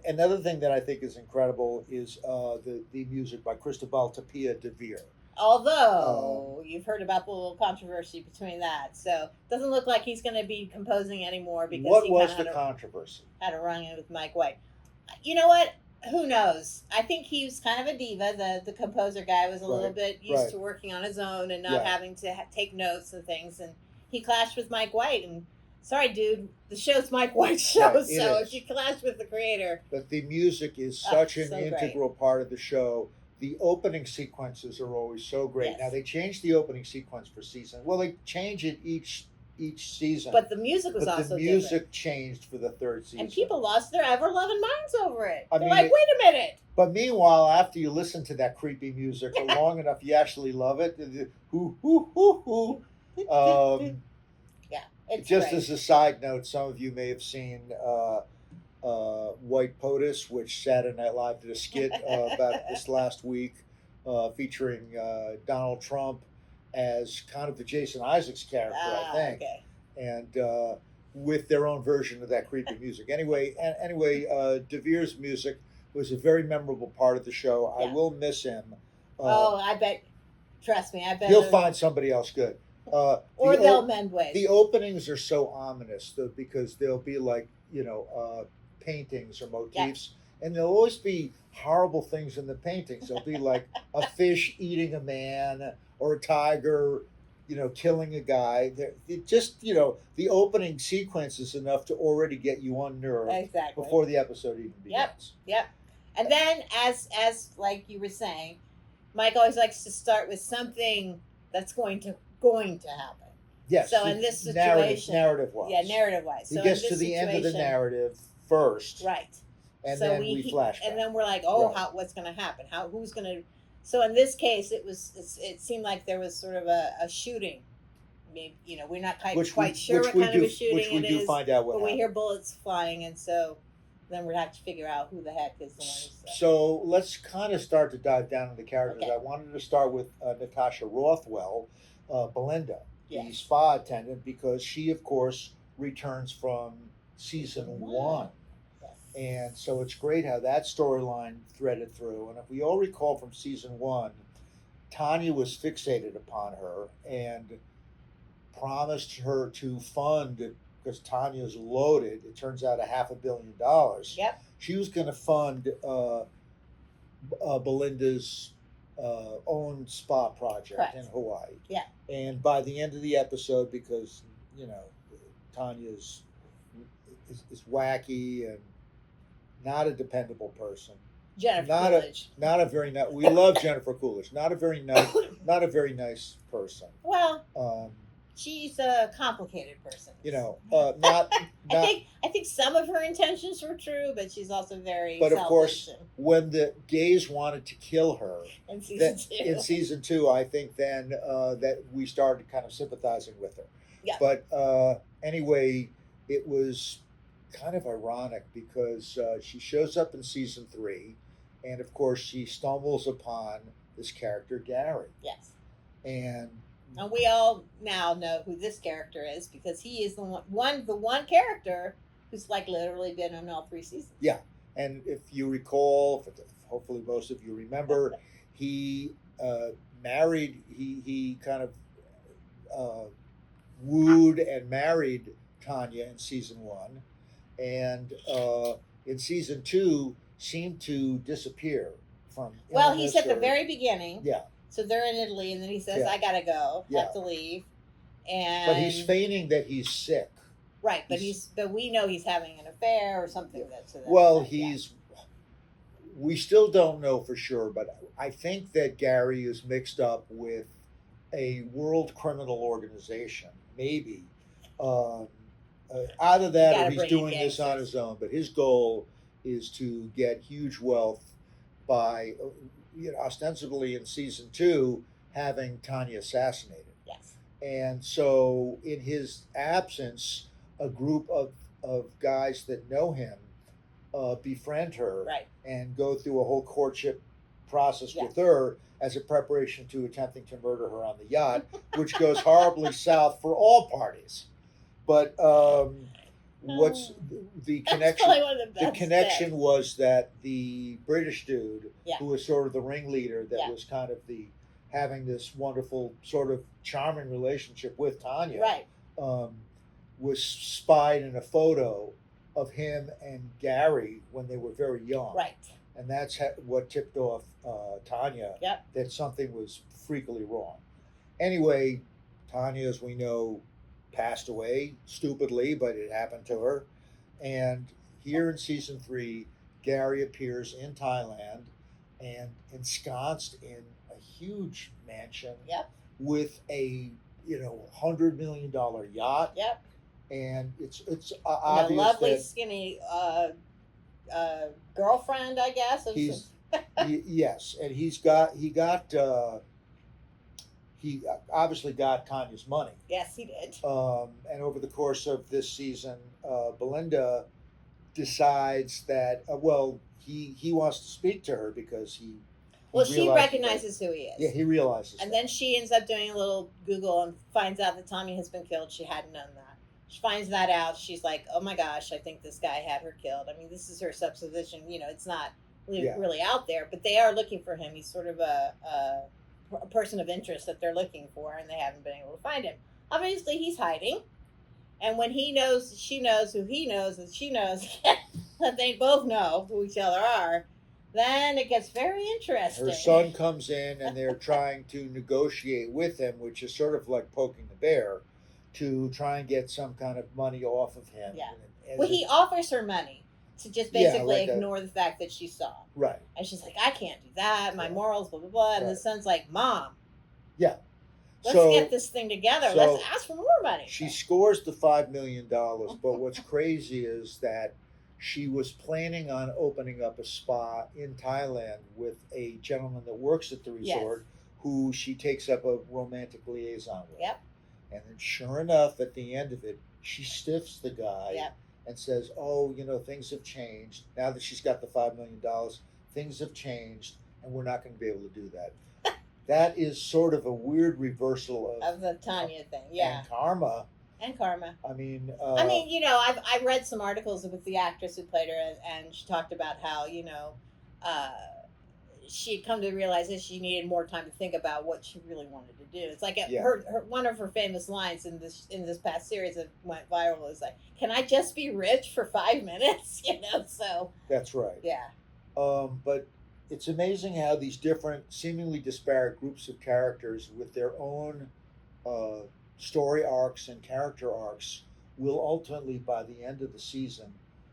another thing that I think is incredible is the music by Cristobal Tapia de Veer. Although you've heard about the little controversy between that, so it doesn't look like he's going to be composing anymore because what was the controversy? Had a run-in with Mike White. You know what? Who knows? I think he was kind of a diva. The composer guy was a little bit used to working on his own and not having to take notes and things. And he clashed with Mike White. And sorry, dude, the show's Mike White's show. So if you clash with the creator, but the music is such an integral part of the show. The opening sequences are always so great. Yes. Now they changed the opening sequence for season. Well, they change it each season. But the music was also the music different. Changed for the third season. And people lost their ever-loving minds over it. They're like, wait a minute. But meanwhile, after you listen to that creepy music for long enough, you actually love it. It's just great. As a side note, some of you may have seen White POTUS, which Saturday Night Live did a skit about this last week featuring Donald Trump as kind of the Jason Isaacs character, I think. Okay. And with their own version of that creepy music. Anyway, De Veer's music was a very memorable part of the show. Yeah. I will miss him. I bet. Trust me, I bet he'll find somebody else good. Or they'll mend ways. The openings are so ominous because they'll be like paintings or motifs, and there'll always be horrible things in the paintings. There'll be like a fish eating a man or a tiger, killing a guy. It just, the opening sequence is enough to already get you unnerved before the episode even begins. Yep. And then, as like you were saying, Mike always likes to start with something that's going to happen. Yes. So in this situation, narrative-wise. Yeah, narrative-wise. He gets to the end of the narrative first. Right. And then we flashback. And then we're like, what's going to happen? Who's going to? So in this case, it seemed like there was sort of a shooting. I mean, we're not quite sure what kind of a shooting it is. Which we do find out what happened. We hear bullets flying, and so then we have to figure out who the heck is the one. So let's kind of start to dive down into the characters. Okay. I wanted to start with Natasha Rothwell, Belinda, the spa attendant, because she, of course, returns from season 1. And so it's great how that storyline threaded through. And if we all recall from season 1, Tanya was fixated upon her and promised her to fund because Tanya's loaded. It turns out $500 million. Yep. She was going to fund Belinda's own spa project Correct. in Hawaii. Yeah. And by the end of the episode, because Tanya's is wacky and not a dependable person. Jennifer Not Coolidge. Not a very nice. We love Jennifer Coolidge. Not a very nice person. Well, Um, she's a complicated person. Not. I think some of her intentions were true, but she's also very. But of course, selfish when the gays wanted to kill her in season in season 2, I think then that we started kind of sympathizing with her. Yeah. But anyway, it was kind of ironic because she shows up in season 3, and of course she stumbles upon this character Gary, Yes. and we all now know who this character is because he is the one character who's like literally been on all 3 seasons. Yeah, and if you recall, hopefully most of you remember, he married. He kind of wooed and married Tanya in season 1, and in season 2 seemed to disappear from. Well, he's at the very beginning. Yeah. So they're in Italy, and then he says, Yeah. "I gotta go, Yeah. have to leave." And But he's feigning that he's sick. right, but but we know he's having an affair or something to that. Well, effect, yeah. we still don't know for sure, but I think that Gary is mixed up with a world criminal organization, maybe. Out of that, Gotta or he's bring doing in this on gangsters. his own. But his goal is to get huge wealth by, ostensibly in season 2, having Tanya assassinated. Yes. And so, in his absence, a group of guys that know him befriend her Right. and go through a whole courtship process Yeah. with her as a preparation to attempting to murder her on the yacht, which goes horribly south for all parties. But what's the That's connection? probably one of the The best connection bits. was that the British dude, Yeah. who was sort of the ringleader, that Yeah. was kind of having this wonderful sort of charming relationship with Tanya, Right. was spied in a photo of him and Gary when they were very young. Right. And that's what tipped off Tanya Yep. that something was freakily wrong. Anyway, Tanya, as we know, passed away stupidly, but it happened to her. And here in season 3, Gary appears in Thailand and ensconced in a huge mansion Yep. with a $100 million yacht. Yep. And it's And obvious a lovely that skinny girlfriend, I guess. he's yes, and he obviously got Tanya's money. Yes, he did. And over the course of this season, Belinda decides that he wants to speak to her because he Well, she realizes recognizes who he is. Yeah, he realizes. And that. then she ends up doing a little Google and finds out that Tommy has been killed. She hadn't known that. She finds that out. She's like, "Oh my gosh, I think this guy had her killed." I mean, this is her supposition. It's not really out there, but they are looking for him. He's sort of a person of interest that they're looking for, and they haven't been able to find him. Obviously, he's hiding. And when he knows, she knows who he knows, and she knows that they both know who each other are, then it gets very interesting. Her son comes in, and they're trying to negotiate with him, which is sort of like poking the bear, to try and get some kind of money off of him. Yeah. And Well, he offers her money to just basically like ignore the fact that she saw. right. And she's like, "I can't do that. My morals, blah, blah, blah." And the Right. son's like, "Mom, Yeah. let's So- get this thing together. so Let's ask for more money." She scores the $5 million, but what's crazy is that she was planning on opening up a spa in Thailand with a gentleman that works at the resort who she takes up a romantic liaison with. Yep. And then sure enough, at the end of it, she stiffs the guy Yep. and says, "Oh, things have changed. Now that she's got the $5 million, things have changed, and we're not going to be able to do that." That is sort of a weird reversal Of the Tanya thing, yeah. and karma. And karma. I mean, I've read some articles with the actress who played her, and she talked about how, she had come to realize that she needed more time to think about what she really wanted to do. It's like Yeah. her one of her famous lines in this past series that went viral was like, "Can I just be rich for 5 minutes?" So That's right. yeah, But it's amazing how these different, seemingly disparate groups of characters with their own story arcs and character arcs will ultimately, by the end of the season,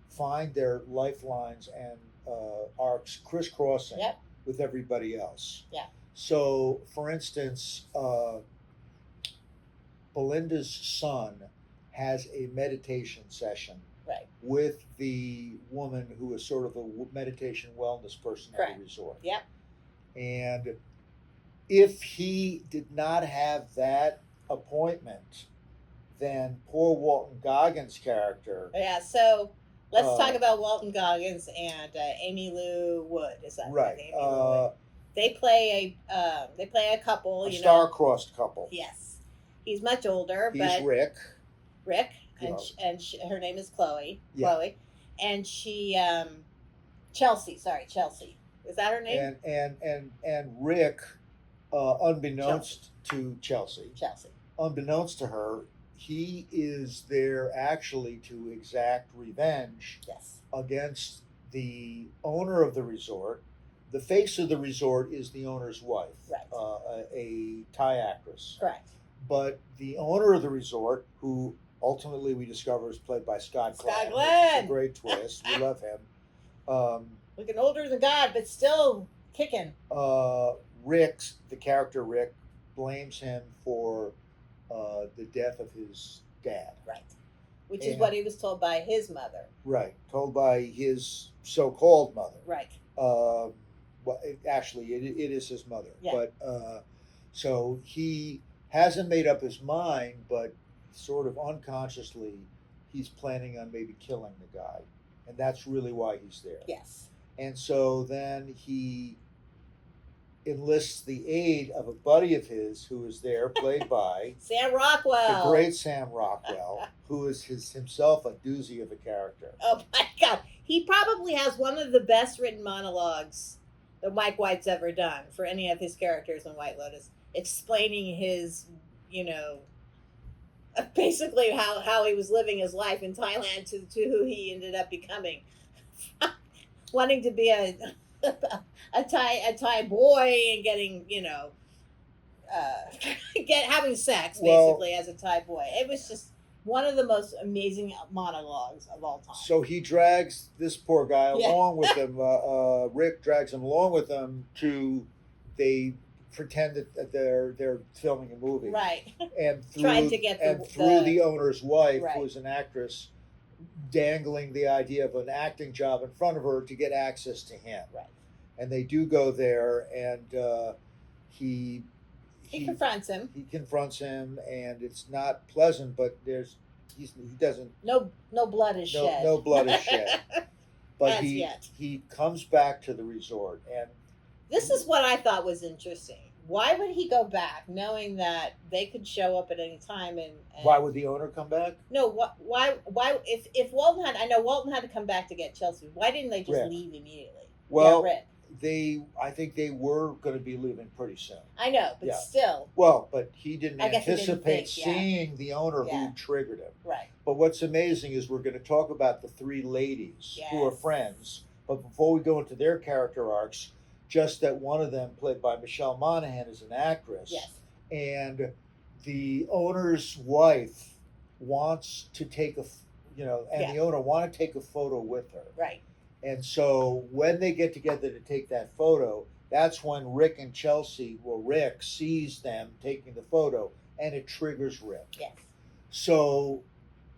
find their lifelines and arcs crisscrossing Yep. with everybody else. Yeah. So, for instance, Belinda's son has a meditation session right. with the woman who is sort of a meditation wellness person at Correct. the resort. Yep. And if he did not have that appointment, then poor Walton Goggins' character. Yeah. So let's talk about Walton Goggins and Amy Lou Wood. Is that Right. Amy Lou Wood. They play a couple. A star-crossed couple. Yes. He's much older, He's but Rick. And her name is Chloe. Yeah. Chloe, and she Chelsea. Sorry, Chelsea. Is that her name? And Rick, unbeknownst to Chelsea, unbeknownst to her, he is there actually to exact revenge Yes. against the owner of the resort. The face of the resort is the owner's wife, right? A Thai actress. Correct. But the owner of the resort, who ultimately we discover is played by Scott Glenn. Glenn. It's a great twist. We love him. Looking older than God, but still kicking. Rick's, the character Rick, blames him for the death of his dad. Right. Which is what he was told by his mother. Right. Told by his so-called mother. Right. Well, actually, it is his mother. Yeah. But so he hasn't made up his mind, but sort of unconsciously, he's planning on maybe killing the guy, and that's really why he's there. Yes. And so then he enlists the aid of a buddy of his who is there, played by Sam Rockwell, the great Sam Rockwell, who is himself a doozy of a character. Oh my God, he probably has one of the best written monologues that Mike White's ever done for any of his characters in White Lotus, explaining his, basically how he was living his life in Thailand to who he ended up becoming, wanting to be a Thai boy and getting having sex basically as a Thai boy. It was just one of the most amazing monologues of all time. So he drags this poor guy along with him. Rick drags him along with him they pretend that they're filming a movie, right? And through trying to get the owner's wife, right, who is an actress, dangling the idea of an acting job in front of her to get access to him. Right. And they do go there, and he confronts him. He confronts him, and it's not pleasant. But he doesn't. No blood is shed. No blood is shed. But yet. He comes back to the resort, and this is what I thought was interesting. Why would he go back, knowing that they could show up at any time? And why would the owner come back? No, why? If Walton I know Walton had to come back to get Chelsea. Why didn't they just leave immediately? Well, Rick. I think they were going to be leaving pretty soon. I know, but still. Well, but he didn't anticipate seeing the owner who triggered him. Right. But what's amazing is we're going to talk about the three ladies who are friends. But before we go into their character arcs, just that one of them, played by Michelle Monaghan, is an actress. Yes. And the owner's wife wants to take the owner want to take a photo with her. Right. And so when they get together to take that photo, that's when Rick sees them taking the photo, and it triggers Rick. Yes. So,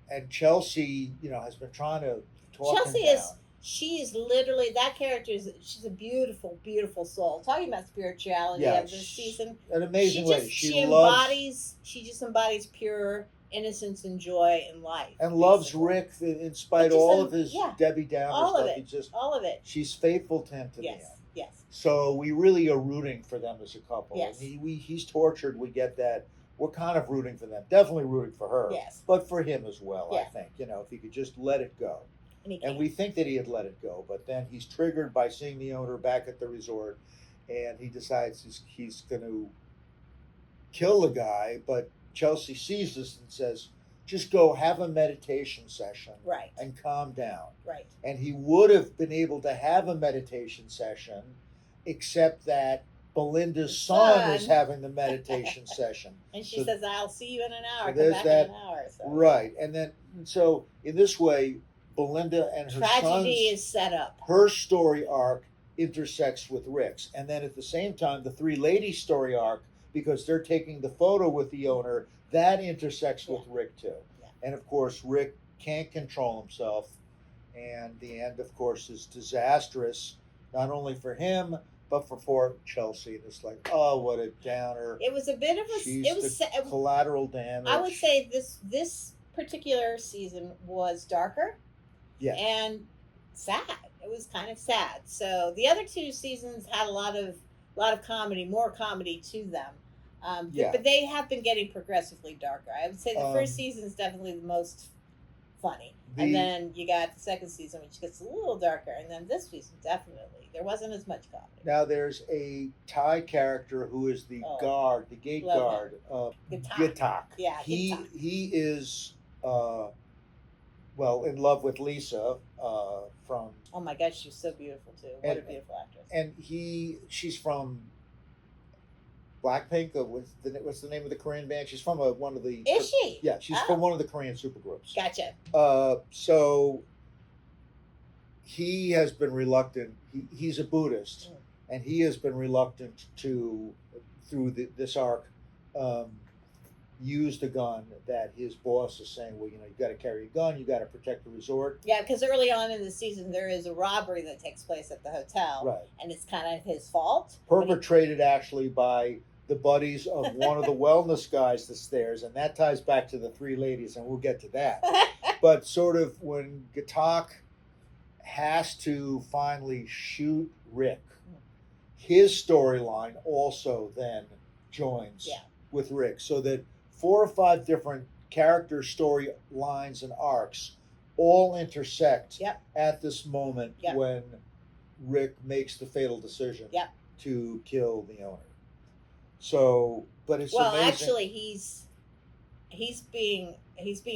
and Chelsea, has been trying to talk him down. She's literally, that character she's a beautiful, beautiful soul. Talking about spirituality of this season. An amazing lady. She just embodies pure innocence and joy in life. And loves Rick in spite of all of his Debbie Downer all stuff. All of it. She's faithful to him to the end. Yes. So we really are rooting for them as a couple. Yes. And he's tortured. We get that. We're kind of rooting for them. Definitely rooting for her. Yes. But for him as well, Yeah. I think. If he could just let it go. And we think that he had let it go, but then he's triggered by seeing the owner back at the resort, and he decides he's going to kill the guy. But Chelsea sees this and says, just go have a meditation session Right. and calm down. Right. And he would have been able to have a meditation session, except that Belinda's son is having the meditation session. And she says, I'll see you in an hour. So there's Come back that, in an hour. So. right. And then, so in this way, Belinda and her tragedy is set up. Her story arc intersects with Rick's. And then at the same time, the three ladies' story arc, because they're taking the photo with the owner, that intersects with Rick too. Yeah. And of course, Rick can't control himself. And the end, of course, is disastrous, not only for him, but for Chelsea. And it's like, oh, what a downer. It was a bit of a. She's it was the collateral damage. I would say this particular season was darker. Yeah. And sad. It was kind of sad. So the other two seasons had a lot of comedy, more comedy to them. But they have been getting progressively darker. I would say the first season is definitely the most funny. And then you got the second season, which gets a little darker. And then this season, definitely. There wasn't as much comedy. Now there's a Thai character who is the guard, the gate guard. Gitak. Yeah, he is, in love with Lisa from... Oh my gosh, she's so beautiful too. What a beautiful actress. And she's from Blackpink. What's the name of the Korean band? She's from one of the... Is she? Yeah, she's from one of the Korean supergroups. Gotcha. So he has been reluctant. He's a Buddhist, and he has been reluctant to, through this arc, use the gun that his boss is saying, well, you got to carry a gun, you got to protect the resort. Yeah, because early on in the season, there is a robbery that takes place at the hotel. Right. And it's kind of his fault. Perpetrated actually by the buddies of one of the wellness guys that's there, and that ties back to the three ladies, and we'll get to that. But sort of when Gatak has to finally shoot Rick, his storyline also then joins with Rick, so that 4 or 5 different character story lines and arcs all intersect at this moment when Rick makes the fatal decision to kill the owner. So, but it's amazing. Actually, he's being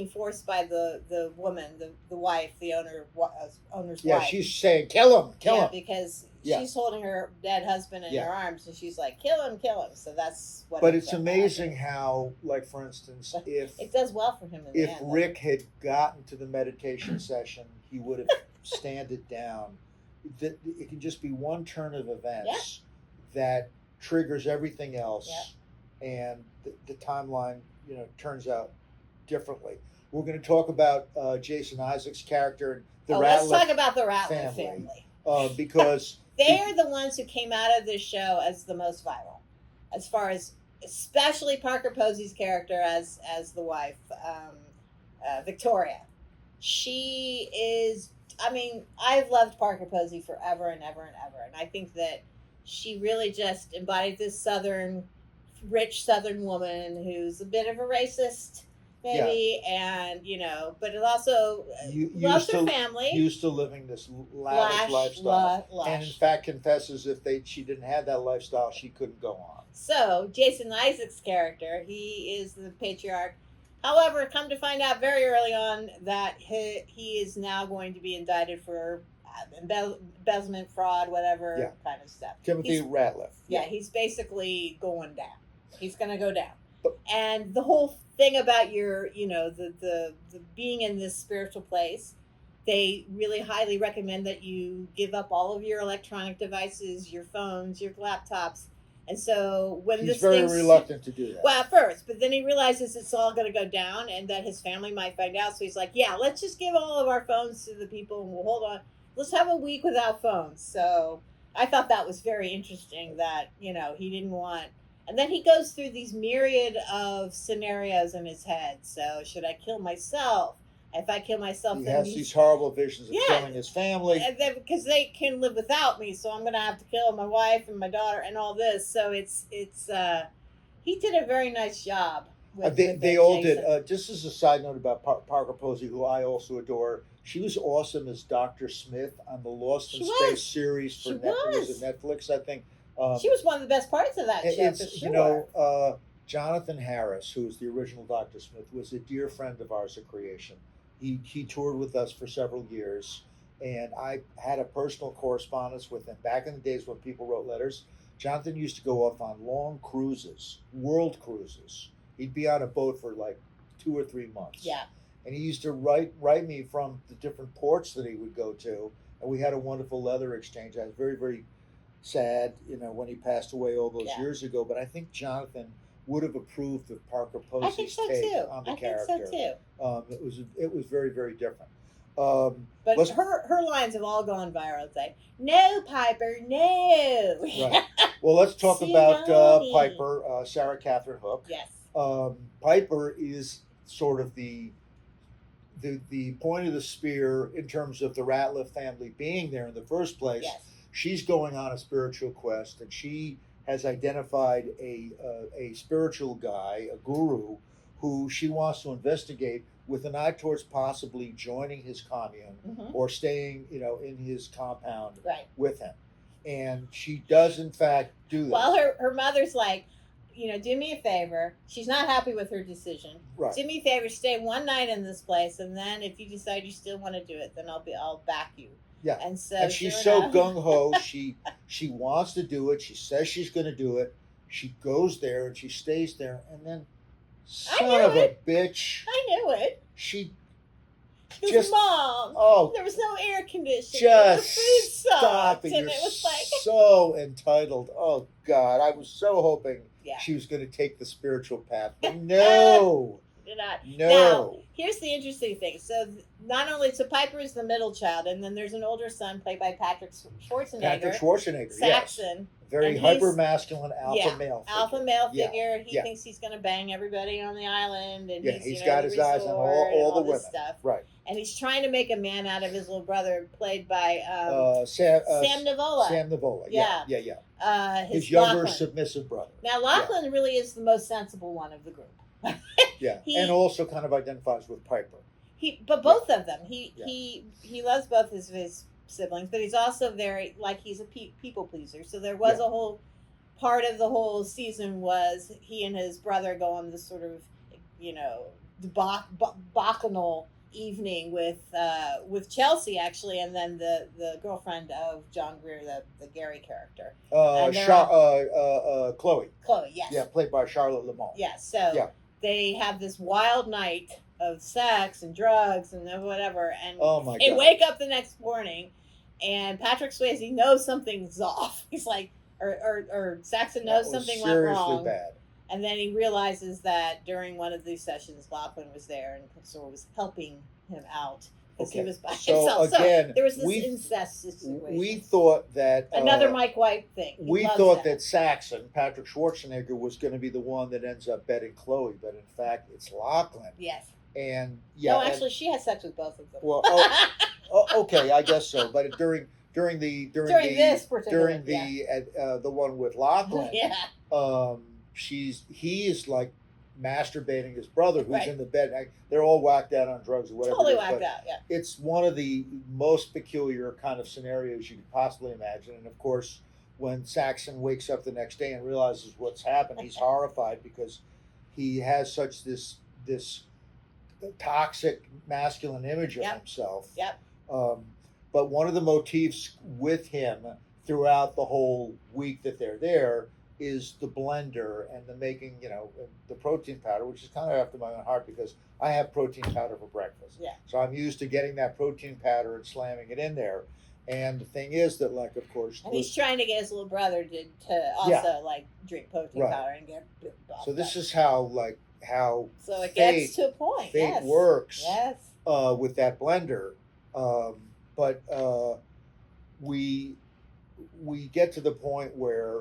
forced by the woman, the wife, the owner's wife. Yeah, she's saying, kill him. Because she's holding her dead husband in her arms, and she's like, kill him. So that's what. But it's amazing how, like, for instance, if it does well for him. If Rick had gotten to the meditation session, he would have stand it down. It can just be one turn of events that triggers everything else, and the timeline, turns out differently. We're going to talk about Jason Isaacs' character and the Ratliff let's talk about the Ratliff family. Because they are the ones who came out of this show as the most viral, as far as especially Parker Posey's character as the wife, Victoria. She is. I mean, I've loved Parker Posey forever and ever and ever, and I think that she really just embodied this rich Southern woman who's a bit of a racist, maybe, and but it also loves her family. Used to living this lavish lifestyle, and in fact confesses if she didn't have that lifestyle, she couldn't go on. So Jason Isaacs' character, he is the patriarch. However, come to find out very early on that he is now going to be indicted for embezzlement, fraud, whatever kind of stuff. Timothy Ratliff. Yeah, he's basically going down. He's going to go down. And the whole thing about your, the being in this spiritual place, they really highly recommend that you give up all of your electronic devices, your phones, your laptops. And so when he's very reluctant to do that. Well, at first, but then he realizes it's all going to go down and that his family might find out. So he's like, let's just give all of our phones to the people and we'll hold on. Let's have a week without phones. So I thought that was very interesting that, he didn't want. And then he goes through these myriad of scenarios in his head. So should I kill myself? If I kill myself, he then has these horrible visions of killing his family. And then, because they can live without me, so I'm going to have to kill my wife and my daughter and all this. So it's he did a very nice job. They all did. Just as a side note about Parker Posey, who I also adore, she was awesome as Dr. Smith on the Lost in Space series for Netflix, I think. She was one of the best parts of that show, for sure. Jonathan Harris, who was the original Dr. Smith, was a dear friend of ours at Creation. He toured with us for several years, and I had a personal correspondence with him back in the days when people wrote letters. Jonathan used to go off on long cruises, world cruises. He'd be on a boat for like 2 or 3 months. Yeah. And he used to write me from the different ports that he would go to, and we had a wonderful letter exchange. I was very, very sad, when he passed away all those years ago. But I think Jonathan would have approved of Parker Posey's take on the character. I think so too. It was very, very different. But her lines have all gone viral. It's like, no, Piper, no. Right. Well, let's talk about Piper, Sarah Catherine Hook. Yes. Piper is sort of the point of the spear in terms of the Ratliff family being there in the first place. Yes. She's going on a spiritual quest, and she has identified a spiritual guy, a guru, who she wants to investigate with an eye towards possibly joining his commune or staying, in his compound with him. And she does, in fact, do that. Well, her mother's like, do me a favor. She's not happy with her decision. Right. Do me a favor, stay one night in this place, and then if you decide you still want to do it, then I'll back you. Yeah. And she's so gung ho. She wants to do it. She says she's going to do it. She goes there and she stays there, and then son of a bitch. I knew it. She just Mom. Oh, there was no air conditioning. Just the food stop it. And You're it was like so entitled. Oh God, I was so hoping Yeah. she was going to take the spiritual path. But no. Did not. No. Now, here's the interesting thing. So not only, Piper is the middle child, and then there's an older son played by Patrick Schwarzenegger. Saxon. Yes. Very hyper masculine alpha male figure. Alpha male figure. Yeah. He thinks he's going to bang everybody on the island, and he's got his eyes on all the women. Stuff. Right. And he's trying to make a man out of his little brother, played by Sam Nivola. Sam Nivola. Yeah. His younger Lachlan. submissive brother. Now Lachlan really is the most sensible one of the group. And also kind of identifies with Piper. But both of them, he loves both his siblings, but he's also very, he's a people pleaser. So there was a whole part of the whole season was he and his brother go on this sort of, bacchanal evening with Chelsea, actually, and then the girlfriend of John Greer, the Gary character. Chloe. Chloe, yes. Yeah, played by Charlotte Lamont. Yes, so they have this wild night of sex and drugs and whatever, and they wake up the next morning, and Patrick Swayze knows something's off. He's like, or Saxon knows something went wrong. Bad. And then he realizes that during one of these sessions, Lachlan was there and sort of was helping him out because he was by himself. Again, so there was this incest situation. We thought that another Mike White thing. We thought that Saxon, Patrick Schwarzenegger, was going to be the one that ends up betting Chloe, but in fact, it's Lachlan. Yes. And no, actually, she has sex with both of them. Well, okay, I guess so. But during the one with Lachlan, he is like masturbating his brother who's in the bed. They're all whacked out on drugs or whatever. Totally whacked out, yeah. It's one of the most peculiar kind of scenarios you could possibly imagine. And of course, when Saxon wakes up the next day and realizes what's happened, he's horrified because he has such this toxic masculine image of himself. Yep. But one of the motifs with him throughout the whole week that they're there is the blender and the making, the protein powder, which is kind of after my own heart because I have protein powder for breakfast. Yeah. So I'm used to getting that protein powder and slamming it in there. And the thing is that, of course... And he's trying to get his little brother to also, drink protein powder and get buffed. So this is how So it gets to a point. Fate works. Yes. With that blender. But we get to the point where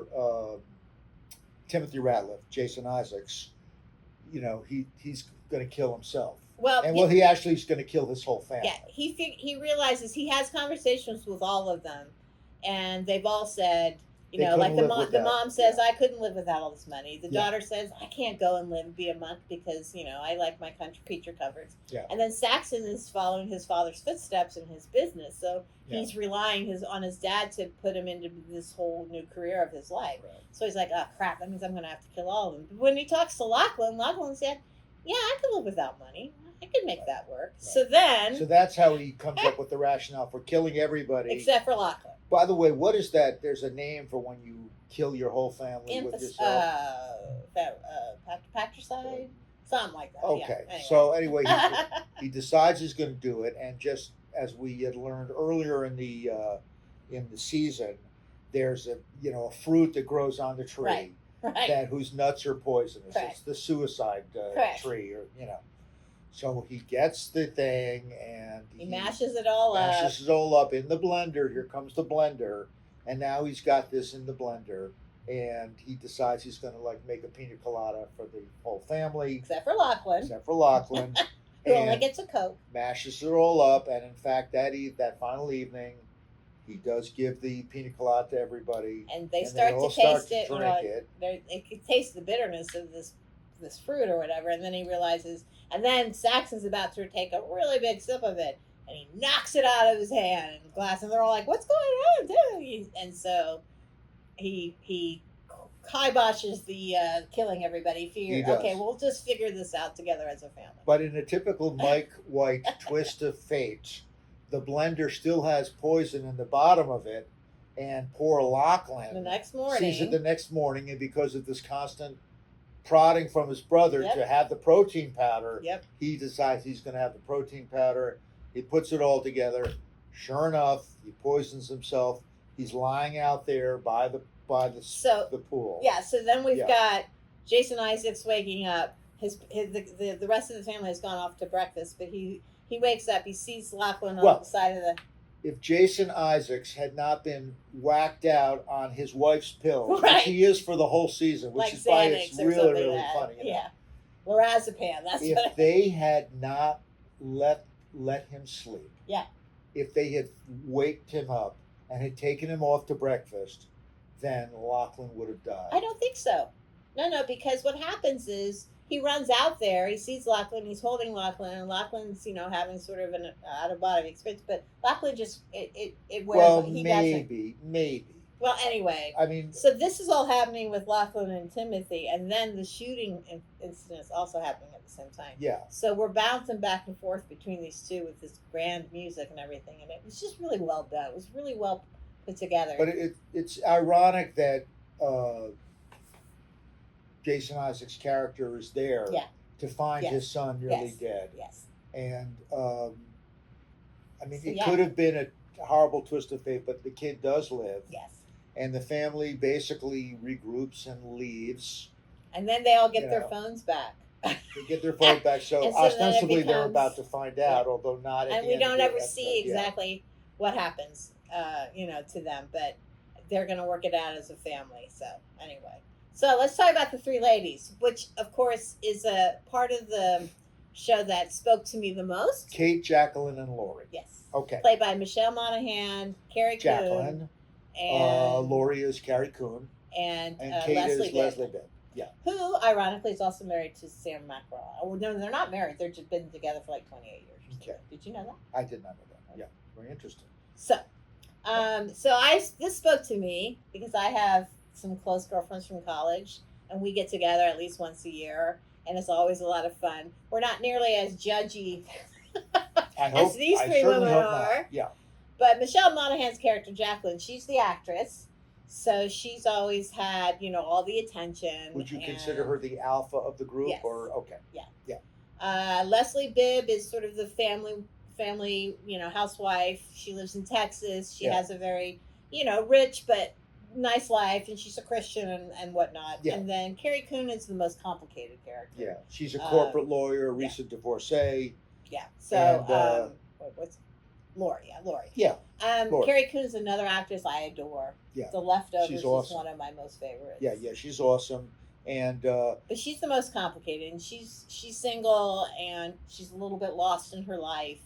Timothy Ratliff, Jason Isaacs, he's going to kill himself. He actually is going to kill his whole family. Yeah, he realizes he has conversations with all of them, and they've all said, You They know, like couldn't live the without, mom says, yeah. I couldn't live without all this money. The Yeah. daughter says, I can't go and be a monk because, you know, I like my country preacher covers. Yeah. And then Saxon is following his father's footsteps in his business. So Yeah. he's relying on his dad to put him into this whole new career of his life. Right. So he's like, oh, crap, that means I'm going to have to kill all of them. But when he talks to Lachlan said, yeah, I could live without money. I could make that work. Right. So then, So that's how he comes up with the rationale for killing everybody. except for Lachlan. By the way, what is that? There's a name for when you kill your whole family with yourself. Patricide? Something like that. Okay. Yeah. Anyway. So anyway, he decides he's going to do it, and just as we had learned earlier in the season, there's a fruit that grows on the tree Right. that whose nuts are poisonous. Correct. It's the suicide Correct. tree, or So he gets the thing and He mashes it all up. Mashes it all up in the blender. Here comes the blender, and now he's got this in the blender, and he decides he's going to make a pina colada for the whole family, Except for Lachlan, who only and gets a Coke. mashes it all up. And in fact, that final evening, he does give the pina colada to everybody, And they and start all to taste it. drink it. They can taste the bitterness of this fruit or whatever, and then he realizes. And then Saxon's about to take a really big sip of it, and he knocks it out of his hand in the glass, and they're all like, "What's going on?" And so he kiboshes the killing everybody. He does. Okay, we'll just figure this out together as a family. But in a typical Mike White twist of fate, the blender still has poison in the bottom of it, and poor Lachlan The next morning, sees it the next morning, and because of this constant prodding from his brother Yep. to have the protein powder, Yep. he decides he's going to have the protein powder. He puts it all together. Sure enough, he poisons himself. He's lying out there by the pool. Yeah, so then we've Yeah. got Jason Isaacs waking up. The rest of the family has gone off to breakfast, but he wakes up. He sees Lachlan on the side of the. If Jason Isaacs had not been whacked out on his wife's pills, Right. which he is for the whole season, which Like is why it's Xanax or really, something really like that. funny. Yeah, lorazepam. That's If what. they had not let him sleep, Yeah. if they had waked him up and had taken him off to breakfast, then Lachlan would have died. I don't think so. No, because what happens is he runs out there. He sees Lachlan. He's holding Lachlan, and Lachlan's having sort of an out of body experience. But Lachlan just it wears. Well, he maybe. Well, anyway. I mean, So this is all happening with Lachlan and Timothy, and then the shooting incident is also happening at the same time. yeah. So we're bouncing back and forth between these two with this grand music and everything, and it was just really well done. It was really well put together. But it's ironic that Jason Isaacs' character is there to find Yes. his son nearly Yes. dead. Yes. And I mean, So, it yeah. could have been a horrible twist of fate, but the kid does live. Yes. And the family basically regroups and leaves. And then they all get You their know. phones back. They get their phone back. So, And so then it ostensibly they're becomes- about to find out, although not at And the we end of don't the ever episode. see Yeah. exactly what happens, to them, but they're going to work it out as a family. So anyway, so let's talk about the three ladies, which of course is a part of the show that spoke to me the most. Kate, Jacqueline, and Lori. Yes. Okay. Played by Michelle Monaghan, Carrie Coon, Jacqueline. and Lori is Carrie Coon. and Kate Leslie is Bibb, Leslie Bibb. Yeah. who ironically is also married to Sam Macraw. Oh, no, they're not married. They've just been together for like 28 years. Okay. Did you know that? I did not know that. Yeah. Very interesting. So, this spoke to me because I have some close girlfriends from college, and we get together at least once a year, and it's always a lot of fun. We're not nearly as judgy as these three certainly women hope not. are, Yeah. but Michelle Monaghan's character Jacqueline, she's the actress, so she's always had all the attention. Would you and- consider her the alpha of the group, Yes. or okay? Leslie Bibb is sort of the family, housewife. She lives in Texas. She Yeah. has a very, rich but nice life, and she's a Christian and whatnot. Yeah. And then Carrie Coon is the most complicated character. Yeah, she's a corporate lawyer, a recent divorcee. Yeah. So, And, what's Lori? Yeah, Lori. Yeah, Lori. Carrie Coon is another actress I adore. Yeah. The Leftovers She's is awesome. one of my most favorites. yeah, she's awesome, and But she's the most complicated, and she's single, and she's a little bit lost in her life,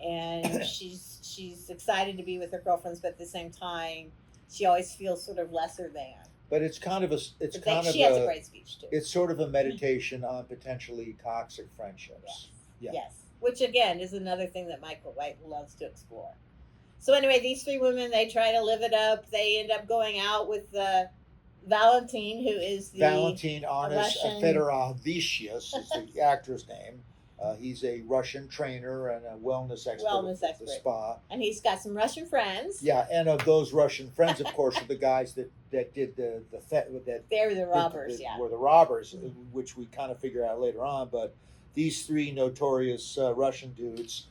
and she's excited to be with her girlfriends, but at the same time she always feels sort of lesser than. But it's kind of She has a great speech too. it's sort of a meditation on potentially toxic friendships. Yes. Yes. Which again is another thing that Michael White loves to explore. So anyway, these three women, they try to live it up. They end up going out with Valentine, who is the Valentine Arnas Russian- Fedorovicius is the actor's name. He's a Russian trainer and a wellness expert at the spa. And he's got some Russian friends. Yeah, and of those Russian friends, of course, are the guys that did that. They're the robbers, were the robbers, which we kind of figure out later on. But these three notorious Russian dudes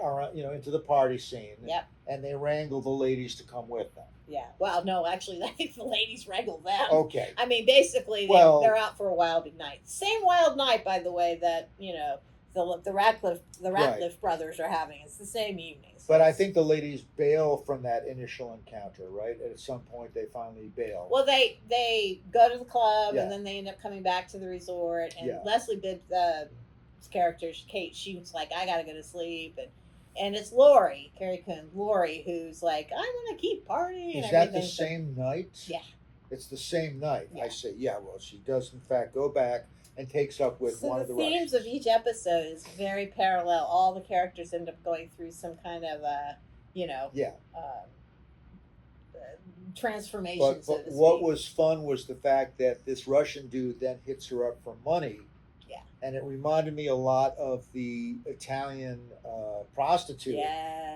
are, into the party scene. Yep. And they wrangle the ladies to come with them. Yeah. Well, no, actually, I think the ladies wrangle them. Okay. I mean, basically, they're out for a wild night. Same wild night, by the way, that the Ratcliffe brothers are having. It's the same evening. So but I think the ladies bail from that initial encounter, right? At some point, they finally bail. Well, they go to the club, and then they end up coming back to the resort. And Leslie Bibb's character, Kate, she was like, I gotta go to sleep, and it's Lori, Carrie Coon, who's like, I want to keep partying. Is that the same night? Yeah. It's the same night. Yeah. I say, well, she does in fact go back and takes up with one of the themes Russians. of each episode is very parallel. All the characters end up going through some kind of transformation. But so to speak. what was fun was the fact that this Russian dude then hits her up for money. Yeah. And it reminded me a lot of the Italian prostitute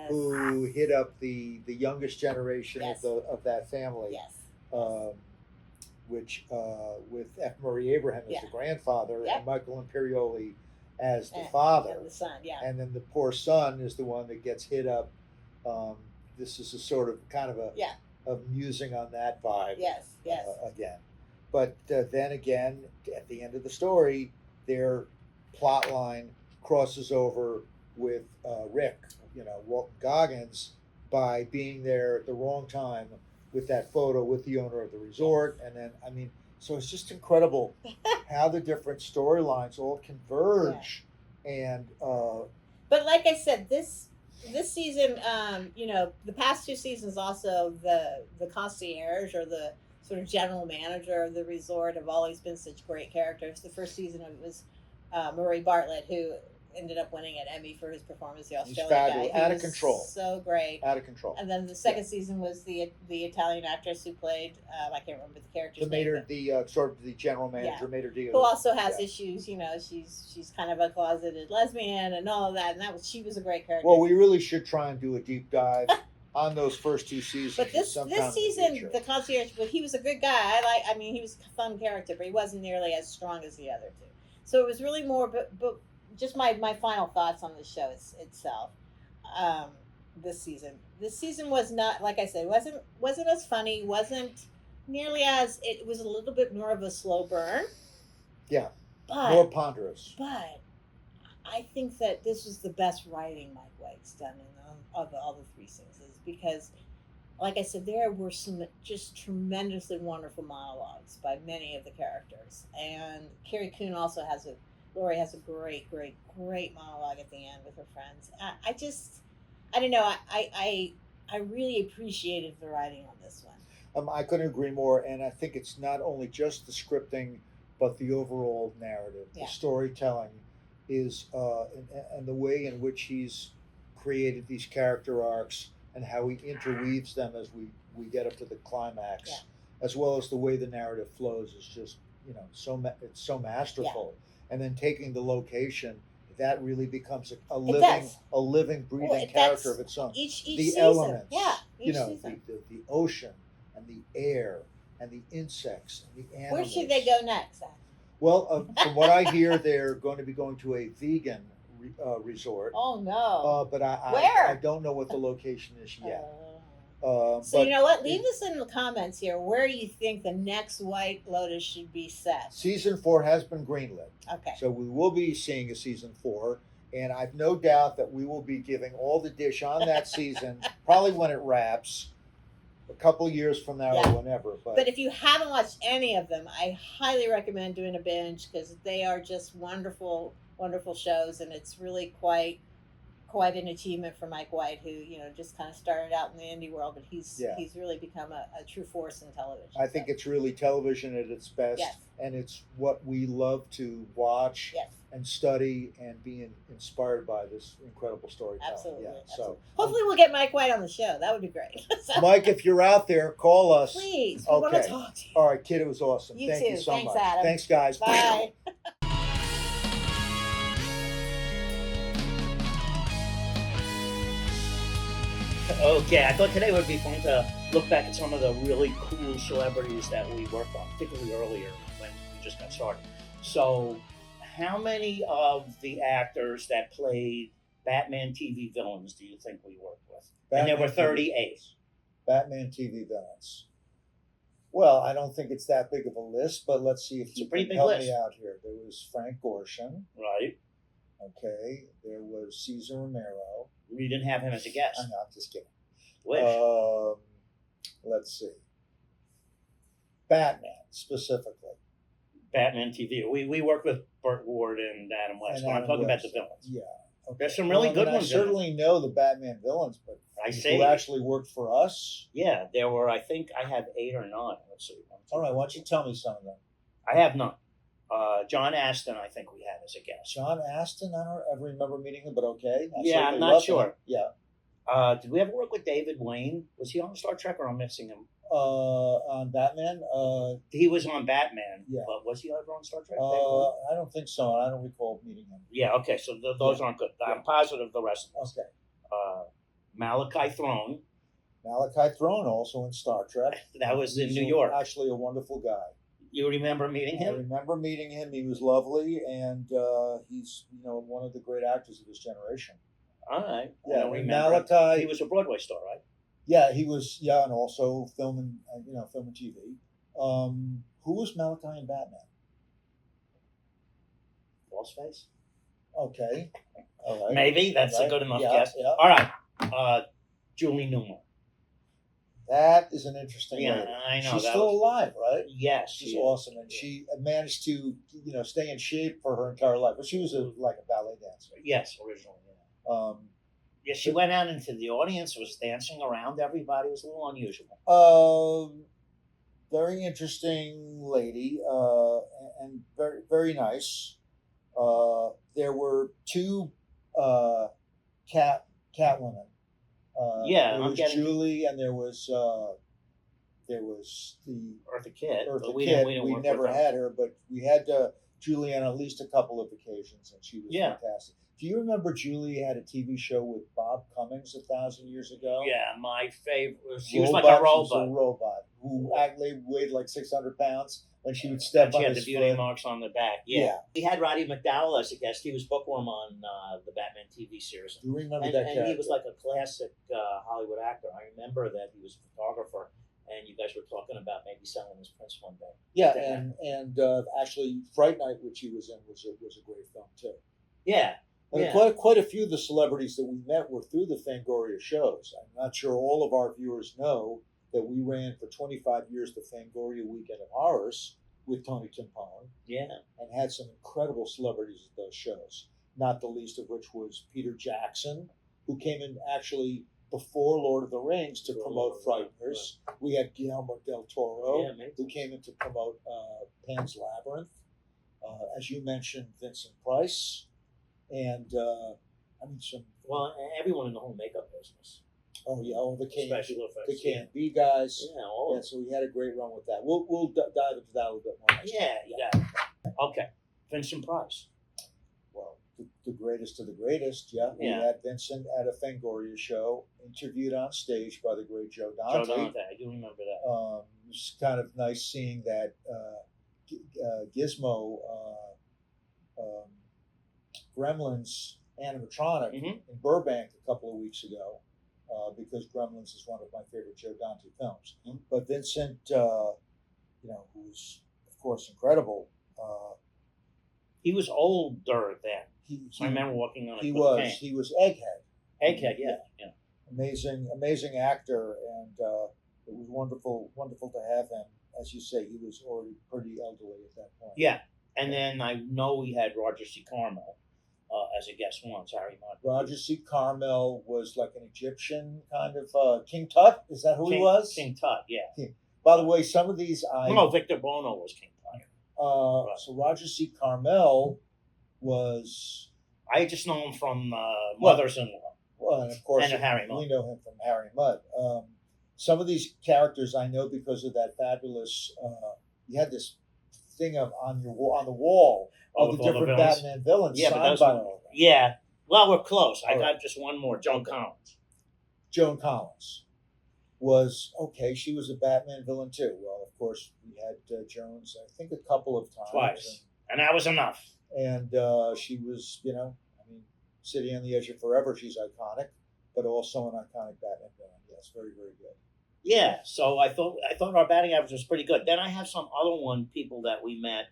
who hit up the youngest generation of that family. Yes. Which with F. Murray Abraham as the grandfather and Michael Imperioli as the father. And the son, And then the poor son is the one that gets hit up. This is a sort of kind of of musing on that vibe. Yes. Again. But then again, at the end of the story, their plot line crosses over with Rick, Walton Goggins, by being there at the wrong time with that photo with the owner of the resort. And then, so it's just incredible how the different storylines all converge. And but like I said, this season, the past two seasons also, the concierge or the sort of general manager of the resort have always been such great characters. The first season it was Murray Bartlett, who ended up winning an Emmy for his performance, the Australian guy. Out of control. So great. Out of control. And then the second season was the Italian actress who played, I can't remember the character's name. Sort of the general manager, Mater D. Who also has issues, she's kind of a closeted lesbian and all of that, and she was a great character. Well, we really should try and do a deep dive on those first two seasons. But this season, the concierge, he was a good guy. He was a fun character, but he wasn't nearly as strong as the other two. So it was really more, but just my final thoughts on the show itself. This season was not, like I said, wasn't as funny, wasn't nearly as, it was a little bit more of a slow burn. Yeah, but more ponderous. But I think that this was the best writing Mike White's done of all the three seasons, because, like I said, there were some just tremendously wonderful monologues by many of the characters, and Carrie Coon also Lori has a great monologue at the end with her friends. I don't know. I really appreciated the writing on this one. I couldn't agree more, and I think it's not only just the scripting, but the overall narrative, the storytelling is, and the way in which he's created these character arcs and how he interweaves them as we get up to the climax, as well as the way the narrative flows is just, it's so masterful. And then taking the location, that really becomes a living, breathing character of its own. Each the season. elements, Each season. the ocean and the air and the insects and the animals. Where should they go next? Well, from what I hear, they're going to be going to a vegan resort. Oh no! But Where? I don't know what the location is yet. So you know what? Leave us in the comments here where you think the next White Lotus should be set. Season 4 has been greenlit. Okay. So we will be seeing a season 4, and I've no doubt that we will be giving all the dish on that season, probably when it wraps, a couple years from now or whenever. But if you haven't watched any of them, I highly recommend doing a binge, because they are just wonderful, wonderful shows, and it's really quite quite an achievement for Mike White, who just kind of started out in the indie world, but he's really become a true force in television. I think it's really television at its best, Yes. and it's what we love to watch Yes. and study and be inspired by this incredible storytelling. Absolutely. Yeah. Absolutely. So hopefully we'll get Mike White on the show. That would be great. So, Mike, if you're out there, call us. please, we want to talk to you. All right, kid, it was awesome. You Thank too. you so Thanks, much. Adam. Thanks, guys. Bye. Okay, I thought today would be fun to look back at some of the really cool celebrities that we worked on, particularly earlier when we just got started. So, how many of the actors that played Batman TV villains do you think we worked with? And there were 38. Batman TV villains. Well, I don't think it's that big of a list, but let's see if It's a you pretty can big help list. me out here. There was Frank Gorshin. Right. Okay. There was Cesar Romero. We didn't have him as a guest. I know, I'm just kidding. Wish. Let's see. Batman specifically. Batman TV. We worked with Burt Ward and Adam West. And I'm Adam talking about West. the villains. Yeah. Okay. There's some really good ones I in there. certainly know the Batman villains, but I see. who actually worked for us? Yeah, there were, I think I have 8 or 9. Let's see. All right, why don't you tell me some of them? I have none. John Aston, I think we had as a guest. John Aston, I don't ever remember meeting him, but okay. I Yeah, certainly I'm not love sure. him. Yeah. Did we ever work with David Wayne? Was he on Star Trek or I'm missing him? On Batman, He was on Batman, Yeah. but was he ever on Star Trek? David Wayne? I don't think so. I don't recall meeting him. Yeah, okay, so those aren't good. I'm positive the rest of them. Okay. Malachi Throne, Malachi Throne, also in Star Trek. that was in He's New York. Actually, a wonderful guy. You remember meeting I him? remember meeting him. He was lovely, and he's one of the great actors of his generation. All right. I Yeah, don't and remember. Malachi. He was a Broadway star, right? Yeah, he was. Yeah, and also film and TV. Who was Malachi in Batman? False face? Okay, all right. Maybe. That's a Right. good enough Yeah, guess. yeah. All right. Julie Newmar. That is an interesting Yeah, lady. I know. She's that still was, alive, right? yes. She's she is. awesome, and Yeah. she managed to stay in shape for her entire life. But she was like a ballet dancer. Yes, originally. Yeah. Yeah. She went out into the audience, was dancing around everybody. It was a little unusual. Very interesting lady, and very very nice. There were 2 Catwomen. Yeah, there I'm was getting- Julie, and there was the Eartha Kitt. Eartha but we Kitt. didn't We work never with her. had her, but we had Julie on at least a couple of occasions, and she was fantastic. Do you remember Julie had a TV show with Bob Cummings 1,000 years ago? Yeah, my favorite. She was like a She was robot. a robot who actually weighed like 600 pounds when she would step And she on had the his beauty foot. marks on the back. Yeah. We had Roddy McDowell as a guest. He was bookworm on the Batman TV series. Do you remember And, that and character? he was like a classic Hollywood actor. I remember that he was a photographer, and you guys were talking about maybe selling his prints one day. Yeah, Yeah. and actually, Fright Night, which he was in, was a great film too. Yeah. And Yeah. quite a few of the celebrities that we met were through the Fangoria shows. I'm not sure all of our viewers know that we ran for 25 years the Fangoria Weekend of Horrors with Tony Timpone, Yeah. and had some incredible celebrities at those shows. Not the least of which was Peter Jackson, who came in actually before Lord of the Rings to promote Frighteners. We had Guillermo del Toro, Yeah, maybe. who came in to promote Pan's Labyrinth. As you mentioned, Vincent Price, and some. Well, everyone in the whole makeup business. The Special effects. the K&B guys. Yeah, all Yeah, of so we had a great run with that. We'll dive into that a little bit more. next Yeah, time. you got it. Okay. Vincent Price. Well, the greatest of the greatest. Yeah, we Yeah. had Vincent at a Fangoria show, interviewed on stage by the great Joe Joe Dante. Dante. I do remember that. It was kind of nice seeing that Gizmo Gremlins animatronic Mhm. in Burbank a couple of weeks ago, because Gremlins is one of my favorite Joe Dante films. Mhm. But Vincent, who's of course incredible, He was older then. he I remember walking on a he cane. was Egghead, Egghead, yeah. amazing actor, and it was wonderful to have him. As you say, he was already pretty elderly at that point. Yeah. And then I know we had Roger C. Carmel. as a guest once, Harry Mudd. Roger C. Carmel was like an Egyptian kind of King Tut. Is that who he was? King Tut, yeah. By the way, some of these No, Victor Bono was King Tut. Right. So Roger C. Carmel was. I just know him from Mothers-in-Law. Well, and of course, and Harry Mudd. We know him from Harry Mudd. Some of these characters I know because of that fabulous. You had this thing on the wall of the different Batman villains. Yeah, signed by all of them. Yeah. Well, we're close. I All got right. just one more. Joan Collins. Joan Collins was okay. She was a Batman villain too. Well, of course, we had Jones. I think a couple of times. Twice, and that was enough. And she was, I mean, City on the Edge of Forever. She's iconic, but also an iconic Batman villain. Yes, very, very good. Yeah, so I thought our batting average was pretty good. Then I have some other people that we met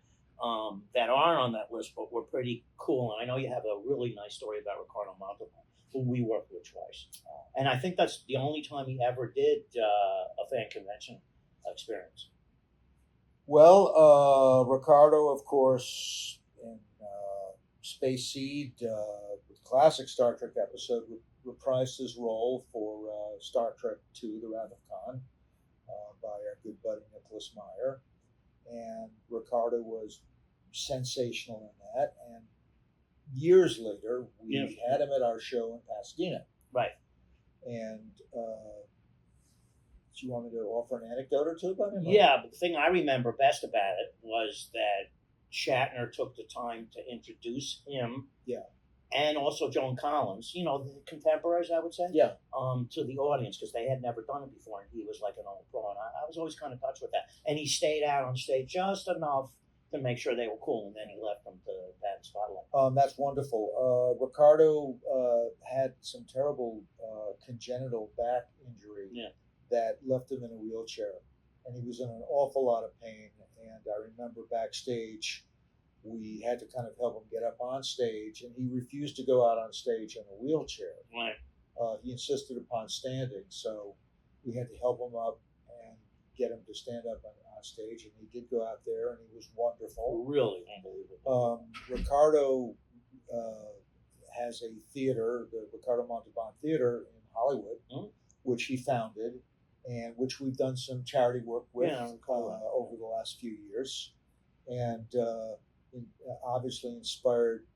that aren't on that list, but were pretty cool. And I know you have a really nice story about Ricardo Montalban, who we worked with twice. And I think that's the only time he ever did a fan convention experience. Well, Ricardo, of course, in Space Seed, the classic Star Trek episode, reprised his role for Star Trek II, The Wrath of Khan, by our good buddy Nicholas Meyer. And Ricardo was sensational in that. And years later, we had him at our show in Pasadena. Right. And do you want me to offer an anecdote or two about him? Yeah, but the thing I remember best about it was that Shatner took the time to introduce him. Yeah. And also Joan Collins, the contemporaries, I would say. Yeah. To the audience, because they had never done it before, and he was like an old pro, and I was always kind of touched with that. And he stayed out on stage just enough to make sure they were cool, and then he left them to that spotlight. That's wonderful. Ricardo had some terrible congenital back injury that left him in a wheelchair, and he was in an awful lot of pain. And I remember backstage, we had to kind of help him get up on stage, and he refused to go out on stage in a wheelchair. Right. He insisted upon standing, so we had to help him up and get him to stand up on stage, and he did go out there, and he was wonderful. Really unbelievable. Ricardo has a theater, the Ricardo Montalban Theater in Hollywood, which he founded, and which we've done some charity work with over the last few years. And obviously inspired,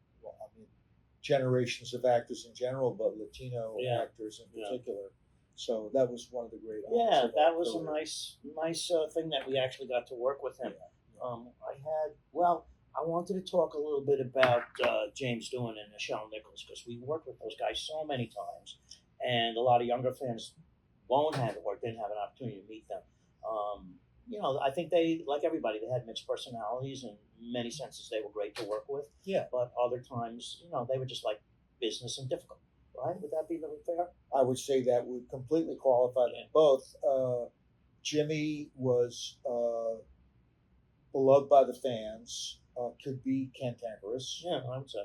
generations of actors in general, but Latino actors in particular. So that was one of the great. Yeah, that was a nice thing that we actually got to work with him. I wanted to talk a little bit about James Doohan and Nichelle Nichols, because we worked with those guys so many times, and a lot of younger fans didn't have an opportunity to meet them. I think they, like everybody, they had mixed personalities. In many senses, they were great to work with. Yeah. But other times, they were just like business and difficult. Right? Would that be really fair? I would say that would completely qualify them both. Jimmy was beloved by the fans. Could be cantankerous. Yeah, I would say.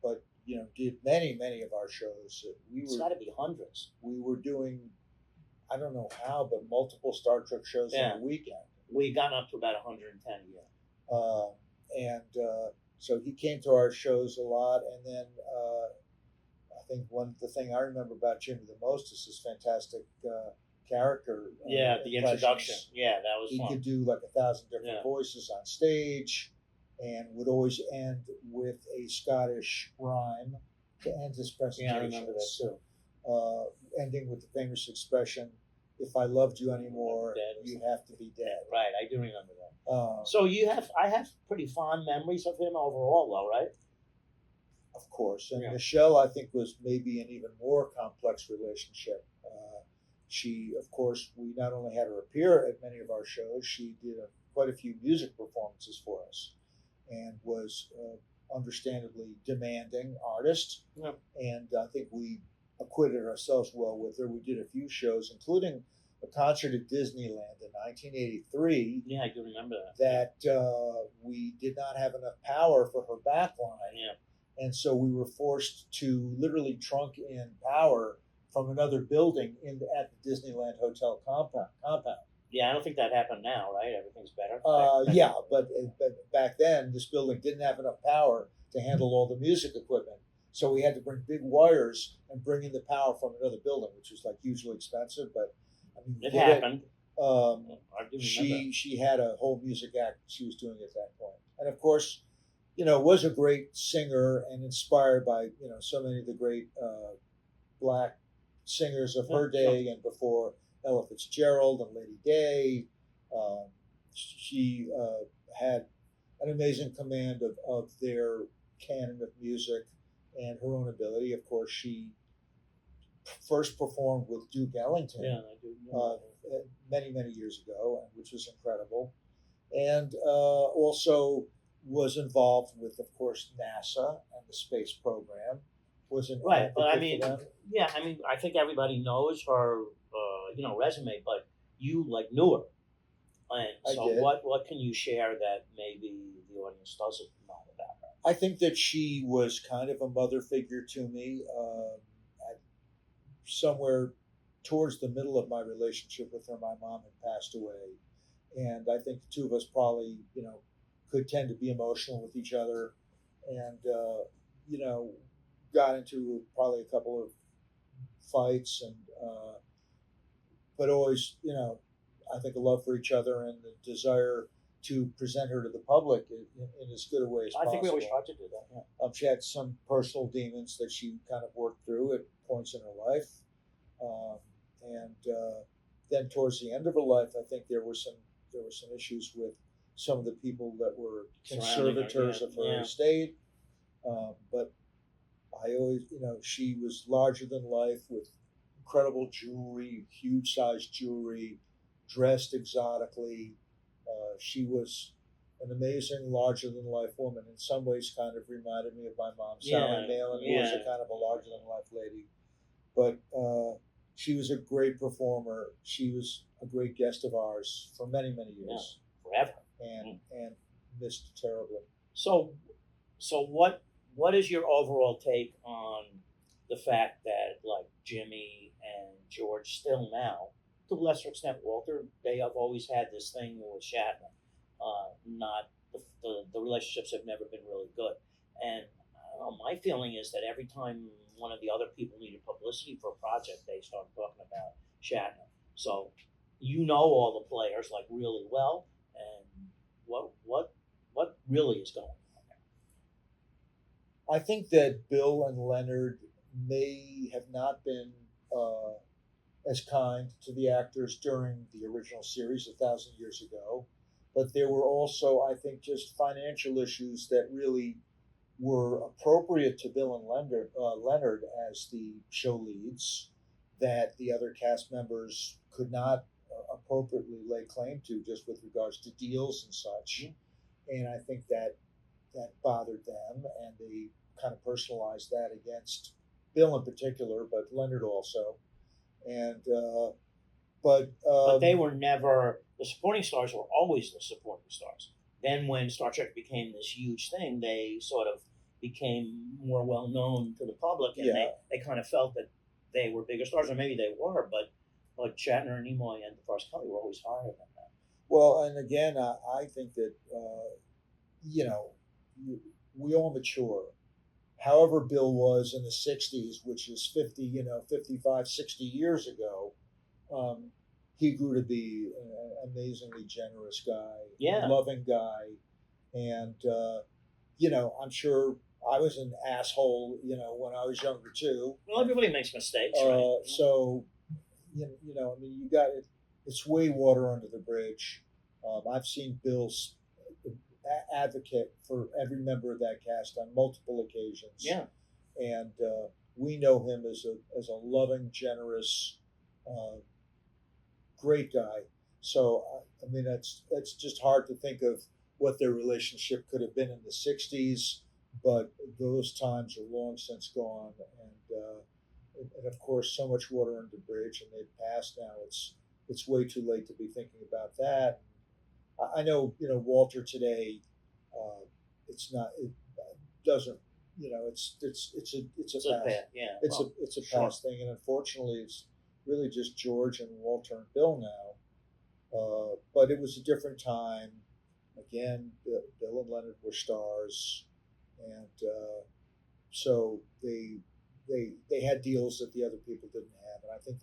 But did many of our shows. It's got to be hundreds. We were doing, I don't know how, but multiple Star Trek shows in a weekend. We got up to about 110 a year. So he came to our shows a lot, and then I think the thing I remember about Jimmy the most is his fantastic character. The introduction. Yeah, that was he fun. Could do like 1,000 different voices on stage, and would always end with a Scottish rhyme to end his presentation. Yeah, I remember that too. Ending with the famous expression, "If I loved you anymore, you'd have to be dead." Right, I do remember that. So I have pretty fond memories of him overall, though, right? Of course, and Nichelle, I think, was maybe an even more complex relationship. She, of course, we not only had her appear at many of our shows, she did quite a few music performances for us, and was understandably demanding artist. Yeah. And I think we acquitted ourselves well with her. We did a few shows, including a concert at Disneyland in 1983. Yeah, I do remember that. That we did not have enough power for her backline. Yeah. And so we were forced to literally trunk in power from another building at the Disneyland Hotel compound. Yeah, I don't think that happened now, right? Everything's better. Yeah, but back then this building didn't have enough power to handle all the music equipment, so we had to bring big wires and bring in the power from another building, which was like hugely expensive. But I mean, we It did happened. it. I do remember. She had a whole music act she was doing at that point, and of course, was a great singer and inspired by so many of the great black singers of her day and before, Ella Fitzgerald and Lady Day. She had an amazing command of their canon of music and her own ability. Of course, she first performed with Duke Ellington. Yeah, I do. Many, many years ago, which was incredible. And also was involved with, of course, NASA and the space program. Was an Right, but I advocate mean, for them. yeah, I mean, I think everybody knows her, resume, but you knew her, and I so did. what can you share that maybe the audience doesn't know about her? I think that she was kind of a mother figure to me. Somewhere towards the middle of my relationship with her, my mom had passed away, and I think the two of us probably, could tend to be emotional with each other, and got into probably a couple of fights, and but always, I think a love for each other and the desire to present her to the public in as good a way as possible. I think we always tried to do that. Yeah. She had some personal demons that she kind of worked through at points in her life, and then towards the end of her life, I think there were some issues with some of the people that were conservators of her estate. But I always, she was larger than life with incredible jewelry, huge sized jewelry, dressed exotically. She was an amazing, larger than life woman. In some ways, kind of reminded me of my mom, Sally Malin, who was a kind of a larger than life lady. But she was a great performer. She was a great guest of ours for many, many years, forever, and missed terribly. So what is your overall take on the fact that Jimmy and George still now, to a lesser extent Walter, they have always had this thing with Shatner? Not the relationships have never been really good, and I don't know, my feeling is that every time one of the other people needed publicity for a project, they started talking about Shatner. So all the players really well, and what really is going on there? I think that Bill and Leonard may have not been as kind to the actors during the original series 1,000 years ago, but there were also, I think, just financial issues that really were appropriate to Bill and Leonard as the show leads, that the other cast members could not appropriately lay claim to, just with regards to deals and such. And I think that bothered them, and they kind of personalized that against Bill in particular, but Leonard also. And but they were never the supporting stars. Were always the supporting stars. Then when Star Trek became this huge thing, they sort of became more well known to the public, and they kind of felt that they were bigger stars, or maybe they were, but Shatner and Nimoy and DeForest Kelley were always higher than that. Well, and again, I think that we all mature. However Bill was in the 60s, which is 50, 55, 60 years ago, he grew to be an amazingly generous guy, loving guy. And, I'm sure I was an asshole, when I was younger too. Well, everybody makes mistakes, right? So, you got it. It's way water under the bridge. I've seen Bill's advocate for every member of that cast on multiple occasions. Yeah, and we know him as a loving, generous, great guy. So it's just hard to think of what their relationship could have been in the '60s, but those times are long since gone, and of course, so much water under the bridge, and they've passed now. It's way too late to be thinking about that. I know, Walter today. It's not. It doesn't. It's a past. It's a past thing, and unfortunately, it's really just George and Walter and Bill now. But it was a different time. Again, Bill and Leonard were stars, and so they had deals that the other people didn't have, and I think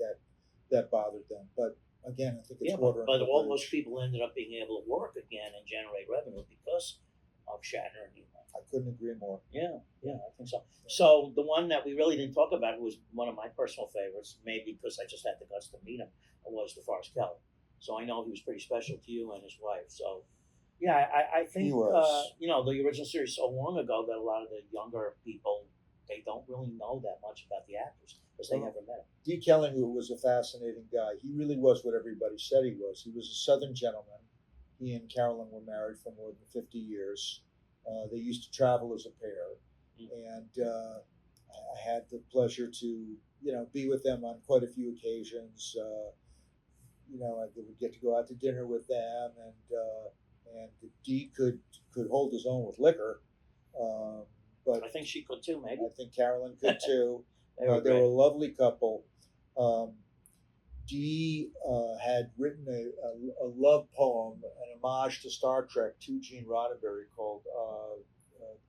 that bothered them. But again, I think it's Yeah, water but under the all bridge. those people ended up being able to work again and generate revenue because of Shatner and Nimoy. I couldn't agree more. Yeah, I think so. So the one that we really didn't talk about was one of my personal favorites, maybe because I just had the guts to meet him, was DeForest Kelley. So I know he was pretty special to you and his wife. So yeah, I think He was. the original series so long ago that a lot of the younger people they don't really know that much about the actors because they never met him. Dee Kellingu was a fascinating guy. He really was what everybody said he was. He was a Southern gentleman. He and Carolyn were married for more than 50 years. They used to travel as a pair, and I had the pleasure to be with them on quite a few occasions. I would get to go out to dinner with them, and Dee could hold his own with liquor. But I think she could too, maybe. I think Carolyn could too. They were They were great. a lovely couple. Dee had written a love poem, an homage to Star Trek to Gene Roddenberry called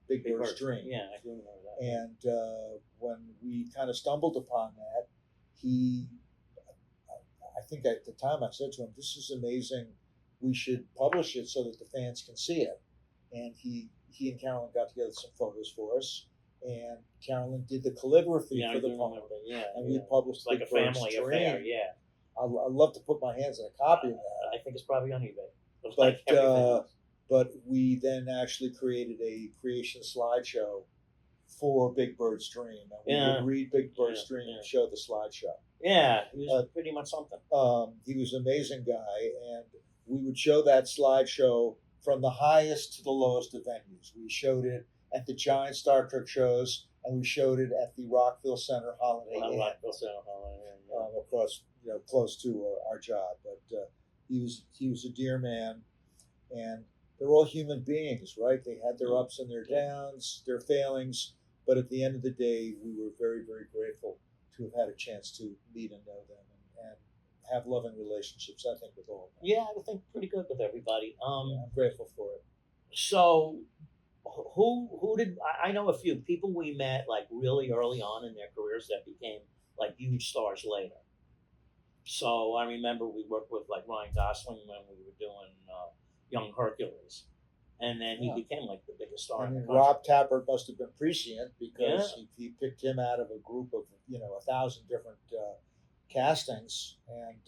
Big Bird's Dream. Yeah, I do remember that. And when we kind of stumbled upon that, I think at the time I said to him, "This is amazing. We should publish it so that the fans can see it." And he and Carolyn got together some photos for us, and Carolyn did the calligraphy Yeah, I for do the poem, remember that. Yeah, and we yeah. published It's like a Big Bird's family Dream. affair. Yeah, I'd love to put my hands on a copy of that. I think it's probably on eBay. Looks But like everything else. but we then actually created a creation slideshow for Big Bird's Dream, and we Yeah. would read Big Bird's Yeah, Dream yeah. and show the slideshow. Yeah, he was pretty much something. He was an amazing guy, and we would show that slideshow from the highest to the lowest of venues. We showed it at the giant Star Trek shows, and we showed it at the Rockville Center Holiday Well, Inn, like they'll say, yeah. across, close to our job. But he was a dear man, and they're all human beings, right? They had their ups and their downs, their failings, but at the end of the day, we were very, very grateful to have had a chance to meet and know them and have loving relationships. I think with all of them. Yeah, I would think pretty good with everybody. I'm grateful for it. So who did I know a few people we met like really early on in their careers that became like huge stars later. So I remember we worked with like Ryan Gosling when we were doing Young Hercules, and then he Yeah. became like the biggest star. I in the mean, country. Rob Tapert must have been prescient because he picked him out of a group of 1,000 different castings, and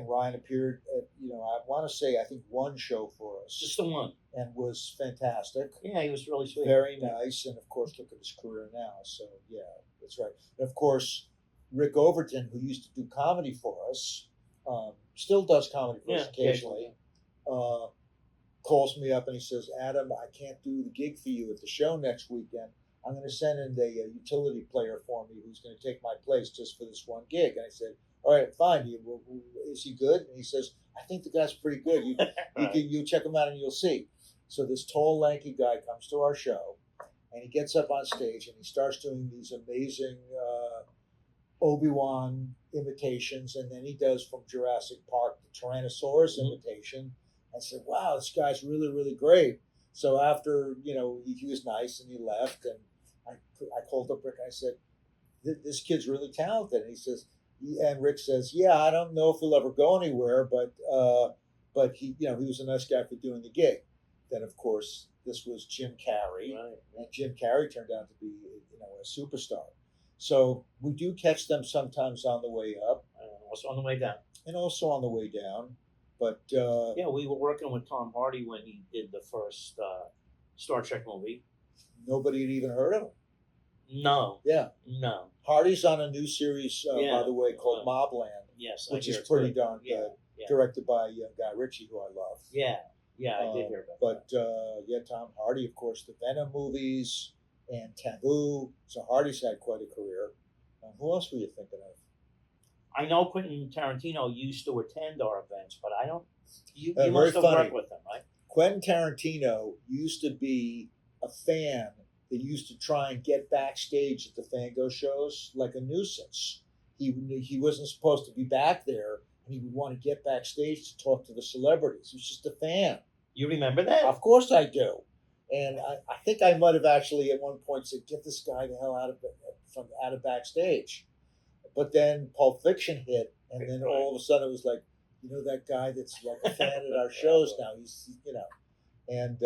Ryan appeared at I want to say I think one show for us, Just the one. and was fantastic. Yeah, he was really sweet. Very nice, and of course, look at his career now. So yeah, that's right. And of course, Rick Overton, who used to do comedy for us, still does comedy for us occasionally. Calls me up and he says, "Adam, I can't do the gig for you at the show next weekend. I'm going to send in the utility player for me who's going to take my place just for this one gig." And I said, "All right, fine. Is he good?" And he says, "I think the guy's pretty good. You check him out and you'll see." So this tall, lanky guy comes to our show, and he gets up on stage and he starts doing these amazing Obi-Wan imitations, and then he does from Jurassic Park the Tyrannosaurus imitation. I said, "Wow, this guy's really, really great." So after he was nice and he left, and I called up Rick and I said, "This kid's really talented." And he says, and Rick says, "Yeah, I don't know if he'll ever go anywhere, but he was a nice guy for doing the gig." Then of course this was Jim Carrey, Right. and Jim Carrey turned out to be a superstar. So we do catch them sometimes on the way up, Also on the way down. and also on the way down. But Yeah, we were working with Tom Hardy when he did the first Star Trek movie. nobody had even heard of him. No, Yeah, no. Hardy's on a new series, Yeah. by the way, called Mobland, Yes, I which hear is it's pretty good. darn Yeah, good. yeah. Directed by Guy Ritchie, who I love. Yeah, I did hear about that. But Tom Hardy, of course, the Venom movies and Taboo. So Hardy's had quite a career. Who else were you thinking of? I know Quentin Tarantino used to attend our events, but I don't. You Very must have funny. worked with him, right? Quentin Tarantino used to be a fan that used to try and get backstage at the Fango shows like a nuisance. He wasn't supposed to be back there, and and he would want to get backstage to talk to the celebrities. He was just a fan. You remember that? Of course I do. And I think I might have actually at one point said, "Get this guy the hell out of backstage." But then Pulp Fiction hit, and then all of a sudden it was like, that guy that's like a fan at our shows now. He's and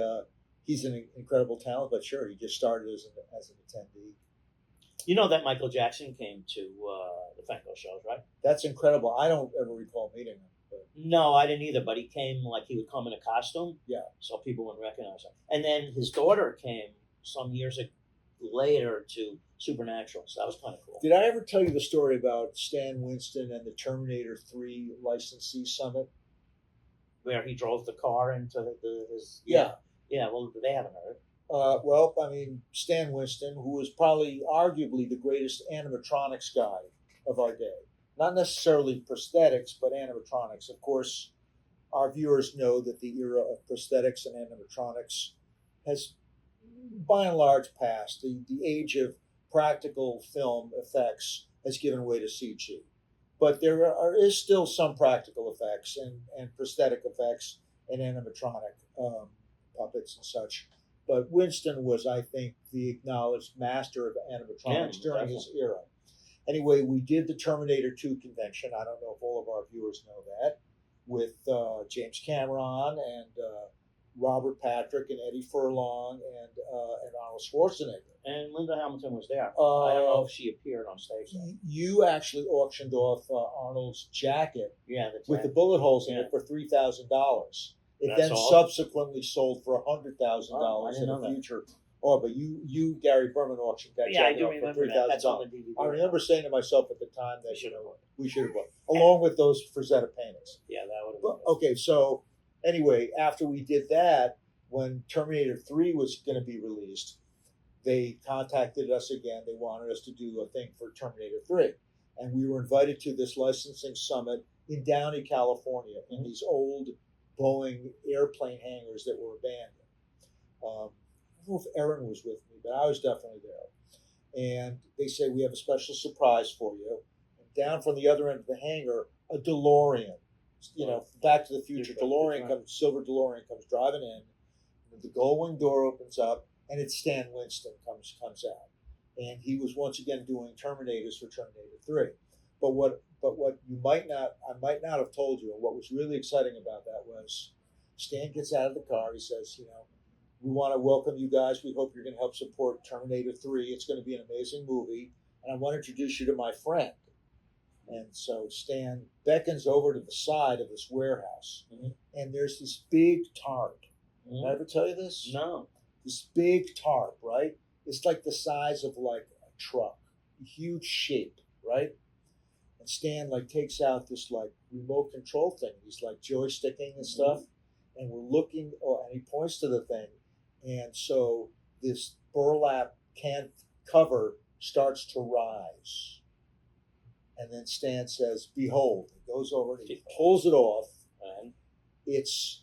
he's an incredible talent. But sure, he just started as an attendee. You know that Michael Jackson came to the Franco shows, right? That's incredible. I don't ever recall meeting him. But No, I didn't either. But he came like he would come in a costume, yeah, so people wouldn't recognize him. And then his daughter came some years later to Supernatural, so that was kind of cool. did I ever tell you the story about Stan Winston and the Terminator 3 licensee summit? Where he drove the car into his Yeah. yeah. Well, they haven't heard. Well, I mean, Stan Winston, who was probably arguably the greatest animatronics guy of our day. Not necessarily prosthetics, but animatronics. Of course, our viewers know that the era of prosthetics and animatronics has, by and large, passed. The age of practical film effects has given way to CG. But there is still some practical effects and prosthetic effects and animatronic puppets and such. But Winston was, I think, the acknowledged master of animatronics during his era. Anyway, we did the Terminator 2 convention. I don't know if all of our viewers know that, with James Cameron and Robert Patrick and Eddie Furlong and Arnold Schwarzenegger. And Linda Hamilton was there. I don't know if she appeared on stage. You actually auctioned off Arnold's jacket with the bullet holes in it for $3,000. It That's then all? subsequently sold for $100,000 Oh, I didn't in know the that. future. Oh, but you, Gary Berman, auctioned that Yeah, I jacket do off for remember that. That's on $3,000. the DVD. I remember saying to myself at the time that We should have we should have bought, along with those Frazetta paintings. Yeah, that would have But, been. okay, so anyway, after we did that, when Terminator 3 was going to be released, they contacted us again. They wanted us to do a thing for Terminator 3. And we were invited to this licensing summit in Downey, California, in these old Boeing airplane hangars that were abandoned. I don't know if Erin was with me, but I was definitely there. And they say, we have a special surprise for you. And down from the other end of the hangar, a DeLorean, Back to the Future DeLorean silver DeLorean comes driving in. The gull-wing door opens up, and it's Stan Winston comes out. And he was once again doing Terminators for Terminator 3. But what I might not have told you, and what was really exciting about that was Stan gets out of the car. He says, we want to welcome you guys. We hope you're going to help support Terminator 3. It's going to be an amazing movie. And I want to introduce you to my friend. And so Stan beckons over to the side of this warehouse. Mm-hmm. And there's this big tarp. Mm-hmm. Did I ever tell you this? No. This big tarp, right? It's like the size of like a truck. A huge shape, right? And Stan takes out this remote control thing. He's joysticking and stuff. And we're looking, and he points to the thing. And so this burlap can cover starts to rise. And then Stan says, behold. He goes over and he pulls it off. And it's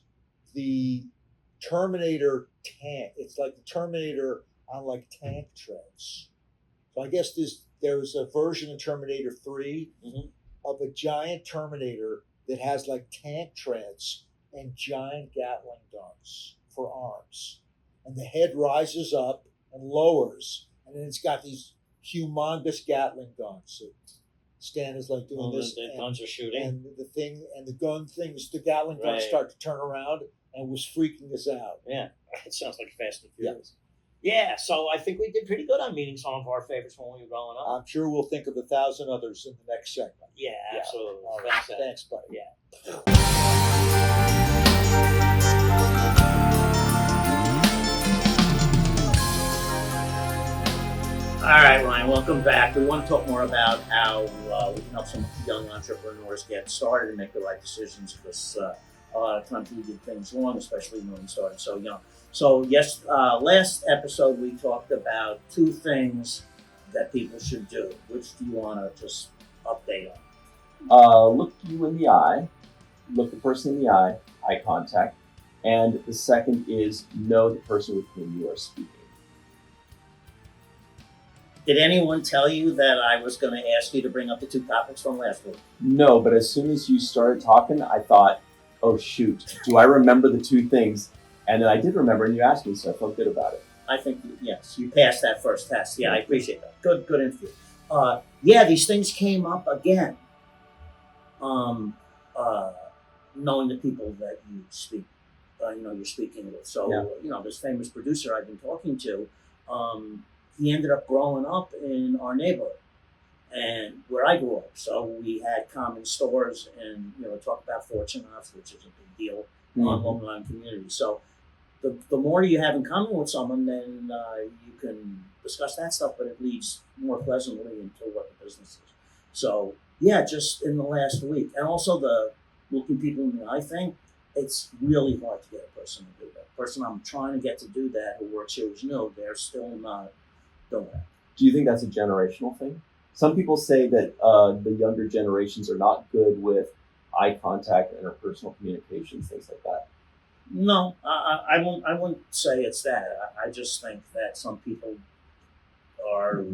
the Terminator tank. It's like the Terminator on tank treads. So I guess there was a version of Terminator 3 of a giant Terminator that has tank treads and giant Gatling guns for arms. And the head rises up and lowers, and then it's got these humongous Gatling guns. So Stan is doing this. The guns are shooting. And the Gatling guns start to turn around and was freaking us out. Yeah, it sounds like Fast and Furious. Yeah, so I think we did pretty good on meeting some of our favorites when we were growing up. I'm sure we'll think of 1,000 others in the next segment. Yeah, absolutely. All right. Thanks, buddy. Yeah. All right, Ryan, welcome back. We want to talk more about how we can help some young entrepreneurs get started and make the right decisions, because a lot of times we do things wrong, especially when we start so young. So yes, last episode we talked about 2 things that people should do. Which do you want to just update on? Look you in the eye, look the person in the eye contact, and the second is know the person with whom you are speaking. Did anyone tell you that I was going to ask you to bring up the 2 topics from last week? No, but as soon as you started talking, I thought, oh shoot, do I remember the 2 things? And then I did remember, and you asked me, so I felt good about it. I think, yes, you passed that first test. Yeah, I appreciate that. Good interview. Yeah, these things came up again. Knowing the people that you speak, you're speaking with. So, this famous producer I've been talking to, he ended up growing up in our neighborhood and where I grew up. So we had common stores and, talk about Fortune House, which is a big deal on Long Island community. So the more you have in common with someone, then you can discuss that stuff, but it leads more pleasantly into what the business is. So, yeah, just in the last week. And also the looking people in the eye thing, it's really hard to get a person to do that. The person I'm trying to get to do that who works here who's new, they're still not doing that. Do you think that's a generational thing? Some people say that the younger generations are not good with eye contact, interpersonal communications, things like that. No, I won't say it's that. I just think that some people are,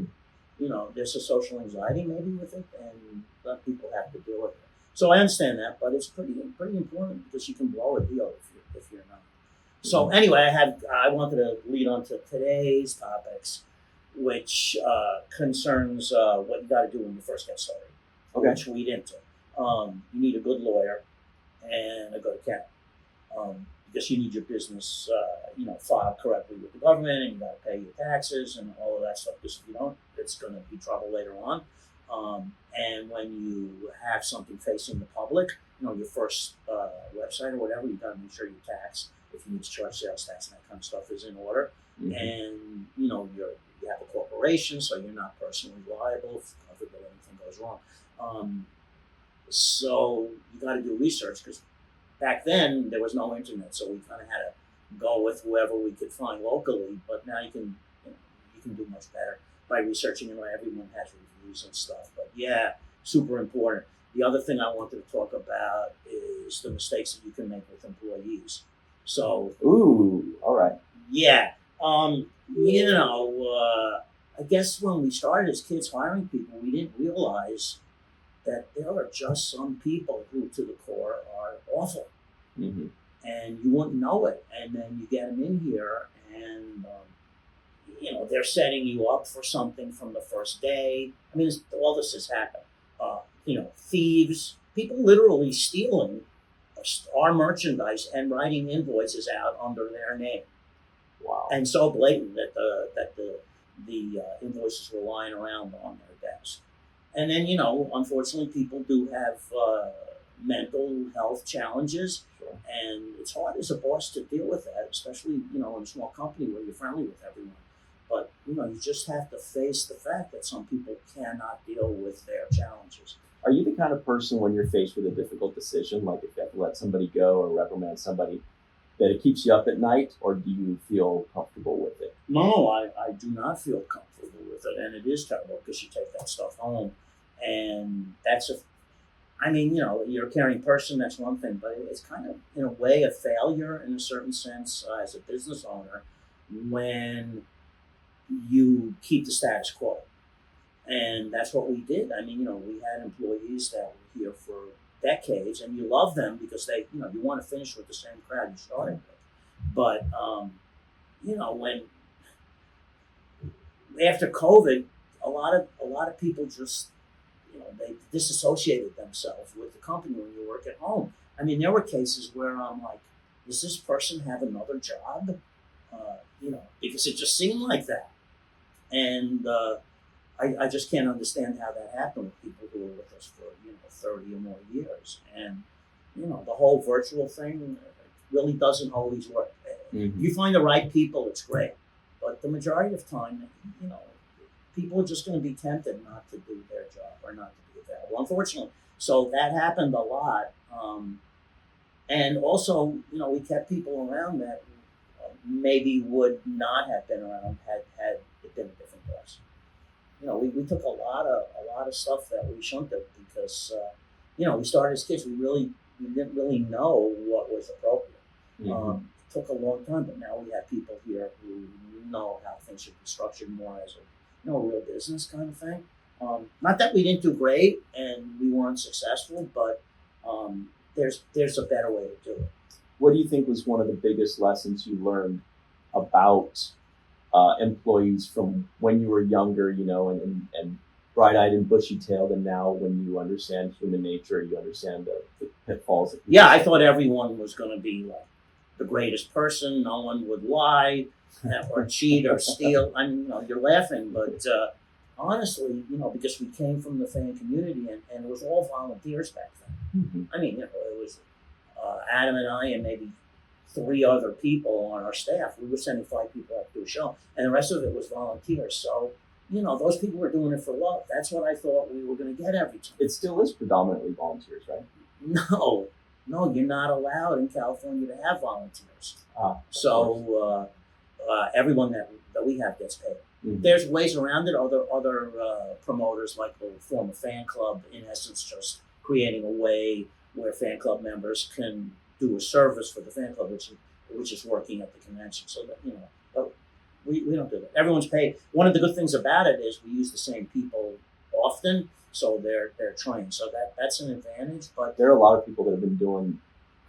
there's a social anxiety maybe with it, and that people have to deal with it. So I understand that, but it's pretty important because you can blow a deal if you're not. So anyway, I wanted to lead on to today's topics, which concerns what you got to do when you first get started, which we didn't. You need a good lawyer and a good accountant. Because you need your business, filed correctly with the government, and you got to pay your taxes and all of that stuff. Because if you don't, it's going to be trouble later on. And when you have something facing the public, your first website or whatever, you got to make sure your tax, if you need to charge sales tax and that kind of stuff, is in order. And you have a corporation, so you're not personally liable if anything goes wrong. So you got to do research because back then there was no internet, so we kind of had to go with whoever we could find locally. But now you can do much better by researching, and everyone has reviews and stuff. But yeah, super important. The other thing I wanted to talk about is the mistakes that you can make with employees. So, all right. Yeah, I guess when we started as kids hiring people, we didn't realize that there are just some people who, to the core, are awful, and you wouldn't know it. And then you get them in here, and they're setting you up for something from the first day. I mean, all this has happened. Thieves, people literally stealing our merchandise and writing invoices out under their name. Wow! And so blatant that the invoices were lying around on their desk. And then, unfortunately, people do have mental health challenges, and it's hard as a boss to deal with that, especially, in a small company where you're friendly with everyone. But, you just have to face the fact that some people cannot deal with their challenges. Are you the kind of person when you're faced with a difficult decision, like if you have to let somebody go or reprimand somebody, that it keeps you up at night, or do you feel comfortable with it? No, I do not feel comfortable with it, and it is terrible because you take that stuff home. And you're a caring person, that's one thing, but it's kind of, in a way, a failure in a certain sense as a business owner when you keep the status quo. And that's what we did. We had employees that were here for decades, and you love them because they, you want to finish with the same crowd you started with. But, when after COVID, a lot of people just, they disassociated themselves with the company when you work at home. There were cases where I'm like, does this person have another job? Because it just seemed like that. And I just can't understand how that happened with people who were with us for 30 or more years. And the whole virtual thing really doesn't always work. You find the right people, it's great, but the majority of time, people are just going to be tempted not to do their job or not to be available, unfortunately. So that happened a lot. And also, we kept people around that maybe would not have been around had it been a different place. We took a lot of stuff that we shunted because, we started as kids. We didn't really know what was appropriate. It took a long time, but now we have people here who know how things should be structured more as real business kind of thing. Not that we didn't do great and we weren't successful, but there's a better way to do it. What do you think was one of the biggest lessons you learned about employees from when you were younger, and bright-eyed and bushy-tailed, and now when you understand human nature, you understand the pitfalls? Yeah, I thought everyone was going to be like the greatest person. No one would lie or cheat or steal. I mean, you're laughing, but honestly, because we came from the fan community and it was all volunteers back then. Mm-hmm. I mean, it was Adam and I and maybe 3 other people on our staff. We were sending 5 people out to do a show, and the rest of it was volunteers. So, those people were doing it for love. That's what I thought we were going to get every time. It still is predominantly volunteers, right? No, you're not allowed in California to have volunteers. So everyone that we have gets paid. Mm-hmm. There's ways around it. Other promoters like will form a fan club, in essence, just creating a way where fan club members can do a service for the fan club, which is working at the convention. So that but we don't do that. Everyone's paid. One of the good things about it is we use the same people often, so they're trained. So that's an advantage. But there are a lot of people that have been doing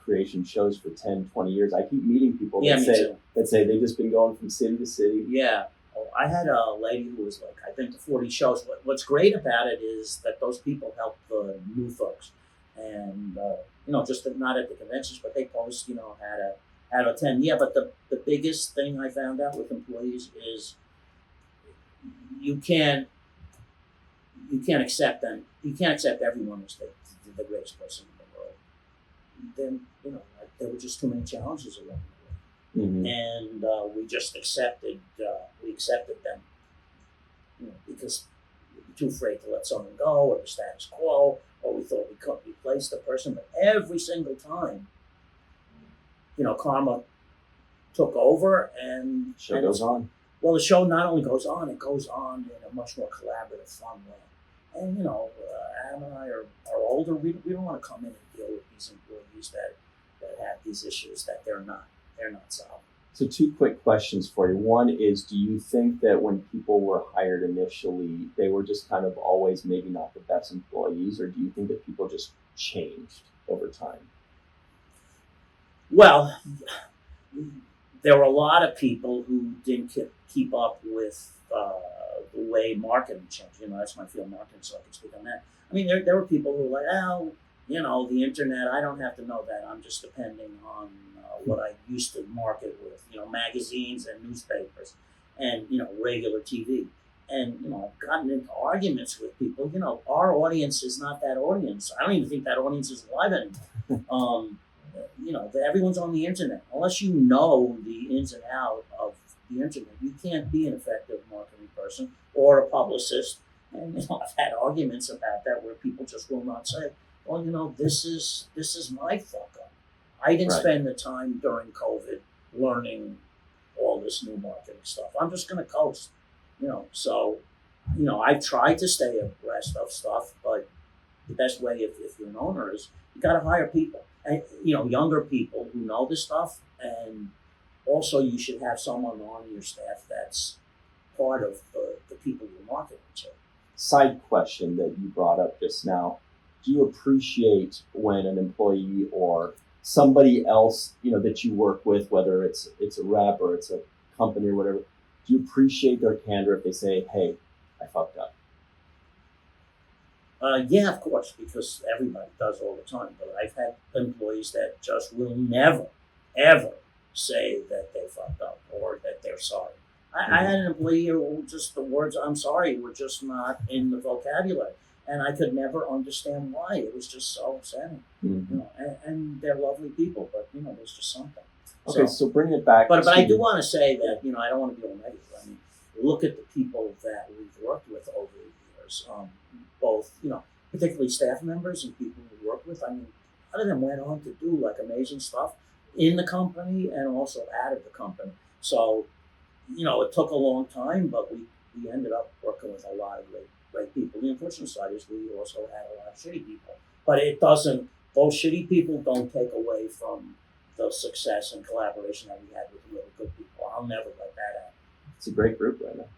creation shows for 10, 20 years. I keep meeting people that say they've just been going from city to city. Yeah. I had a lady who was like, I've been to 40 shows. What's great about it is that those people help the new folks. And, just not at the conventions, but they post, how to attend. Yeah, but the biggest thing I found out with employees is you can't accept them. You can't accept everyone as the greatest person in the world. Then, there were just too many challenges around the world. Mm-hmm. And we just accepted them, because we were too afraid to let someone go, or the status quo, or we thought we couldn't replace the person. But every single time, karma took over, and show goes on. Well, the show not only goes on, it goes on in a much more collaborative, fun way. And Adam and I are older. We don't want to come in and deal with these employees that have these issues that they're not solving. So 2 quick questions for you. One is, do you think that when people were hired initially, they were just kind of always maybe not the best employees, or do you think that people just changed over time? Well, there were a lot of people who didn't keep up with the way marketing changed. That's my field, marketing, so I can speak on that. I mean, there were people who were like, the internet, I don't have to know that. I'm just depending on what I used to market with, magazines and newspapers and, regular TV. And, I've gotten into arguments with people. Our audience is not that audience. I don't even think that audience is alive anymore. Everyone's on the internet. Unless you know the ins and outs of the internet, you can't be an effective marketing person or a publicist. And, I've had arguments about that where people just will not say, well, this is my fuck up. I didn't spend the time during COVID learning all this new marketing stuff. I'm just going to coast, So, I've tried to stay abreast of stuff, but the best way if you're an owner is you got to hire people, and younger people who know this stuff, and also you should have someone on your staff that's part of the people you're marketing to. Side question that you brought up just now. Do you appreciate when an employee or somebody else, that you work with, whether it's a rep or it's a company or whatever, do you appreciate their candor if they say, hey, I fucked up? Yeah, of course, because everybody does all the time. But I've had employees that just will never, ever say that they fucked up or that they're sorry. I had an employee who just the words "I'm sorry" were just not in the vocabulary, and I could never understand why. It was just so upsetting. Mm-hmm. And they're lovely people, but there's just something. Okay, so bring it back. But I do want to say that I don't want to be all negative. I mean, look at the people that we've worked with over the years, both particularly staff members and people we work with. I mean, a lot of them went on to do like amazing stuff in the company and also out of the company. So, it took a long time, but we ended up working with a lot of great people. The unfortunate side is we also had a lot of shitty people, but those shitty people don't take away from the success and collaboration that we had with really good people. I'll never let that happen. It's a great group right now.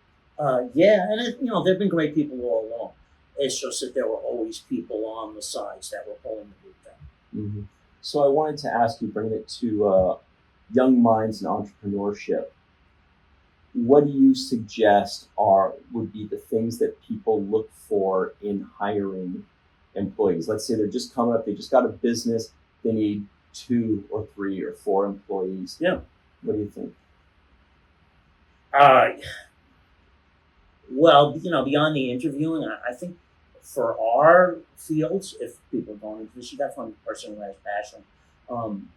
Yeah, and there've been great people all along. It's just that there were always people on the sides that were pulling the group down. Mm-hmm. So I wanted to ask you, bringing it to young minds and entrepreneurship, what do you suggest would be the things that people look for in hiring employees? Let's say they're just coming up, they just got a business, they need 2 or 3 or 4 employees. Yeah. What do you think? Well, beyond the interviewing, I think for our fields, if people are going into this, you got to find a person who has passion. Um,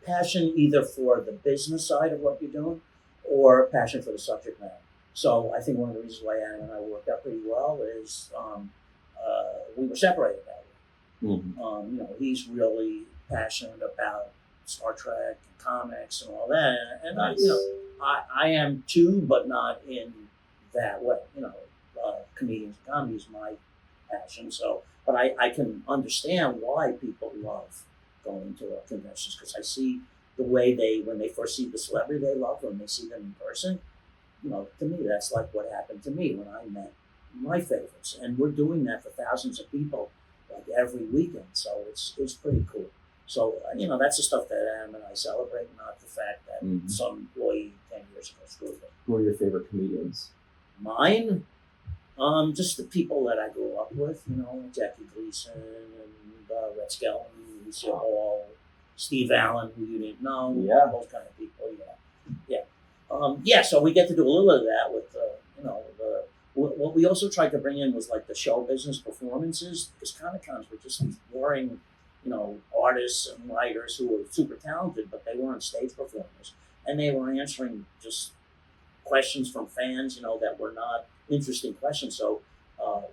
Passion either for the business side of what you're doing or passion for the subject matter. So I think one of the reasons why Adam and I worked out pretty well is we were separated that way. Mm-hmm. He's really passionate about Star Trek and comics and all that, and Nice. I am too, but not in that way. Comedians and comedy is my passion. So, but I can understand why people love going to conventions, because I see the way when they first see the celebrity they love, when they see them in person. To me, that's like what happened to me when I met my favorites, and we're doing that for thousands of people like every weekend. So it's pretty cool. So that's the stuff that Adam and I celebrate, not the fact that Mm-hmm. some employee 10 years ago screwed it. Who are your favorite comedians? Mine, just the people that I grew up with. Jackie Gleason and Red Skelton, Lucille Hall, Steve Allen, who you didn't know. Yeah. Those kind of people. Yeah. So we get to do a little of that with what we also tried to bring in was like the show business performances, because Comic-Cons were just these boring, artists and writers who were super talented, but they weren't stage performers, and they were answering just questions from fans, that were not interesting questions. So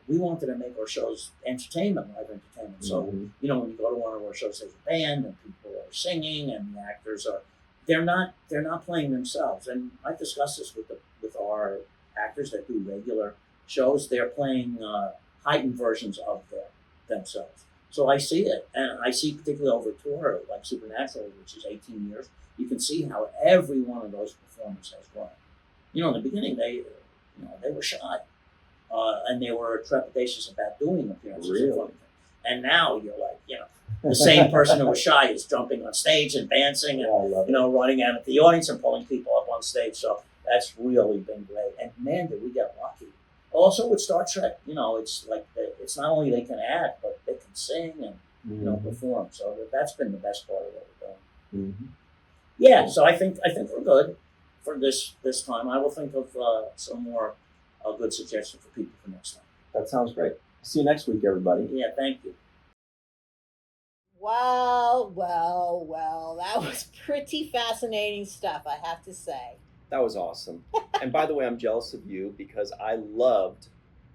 we wanted to make our shows entertainment, live entertainment. So when you go to one of our shows, there's a band and people are singing, and the actors they're not playing themselves. And I discussed this with our actors that do regular shows. They're playing heightened versions of themselves. So I see it, and I see particularly over tour, like Supernatural, which is 18 years. You can see how every one of those performances has grown. In the beginning, they were shy, and they were trepidatious about doing appearances. Really? And now you're like, the same person who was shy is jumping on stage and dancing, and I love it. running out of the audience and pulling people up on stage. So that's really been great. And man, did we get lucky. Also with Star Trek, it's like it's not only they can act, but they can sing and perform. So that's been the best part of what we're doing. Mm-hmm. Yeah, so I think we're good for this time. I will think of some more good suggestions for people for next time. That sounds great. See you next week, everybody. Yeah, thank you. Well, that was pretty fascinating stuff, I have to say. That was awesome. And by the way, I'm jealous of you because I loved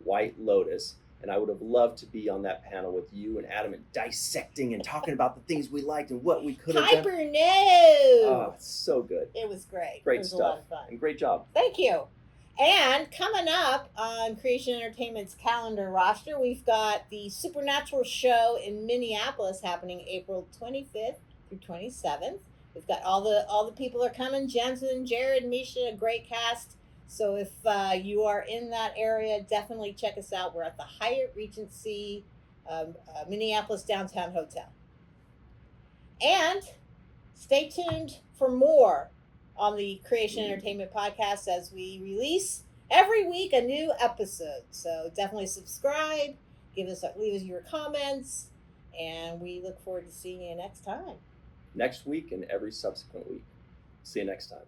White Lotus, and I would have loved to be on that panel with you and Adam and dissecting and talking about the things we liked and what we could have done. Piper, no! Oh, it's so good. It was great. Great it was stuff. a lot of fun. And great job. Thank you. And coming up on Creation Entertainment's calendar roster, we've got the Supernatural show in Minneapolis happening April 25th through 27th. We've got all the people are coming. Jensen, Jared, Misha, a great cast. So if you are in that area, definitely check us out. We're at the Hyatt Regency Minneapolis Downtown Hotel. And stay tuned for more on the Creation Entertainment podcast as we release every week a new episode. So definitely subscribe, leave us your comments, and we look forward to seeing you next time. Next week and every subsequent week. See you next time.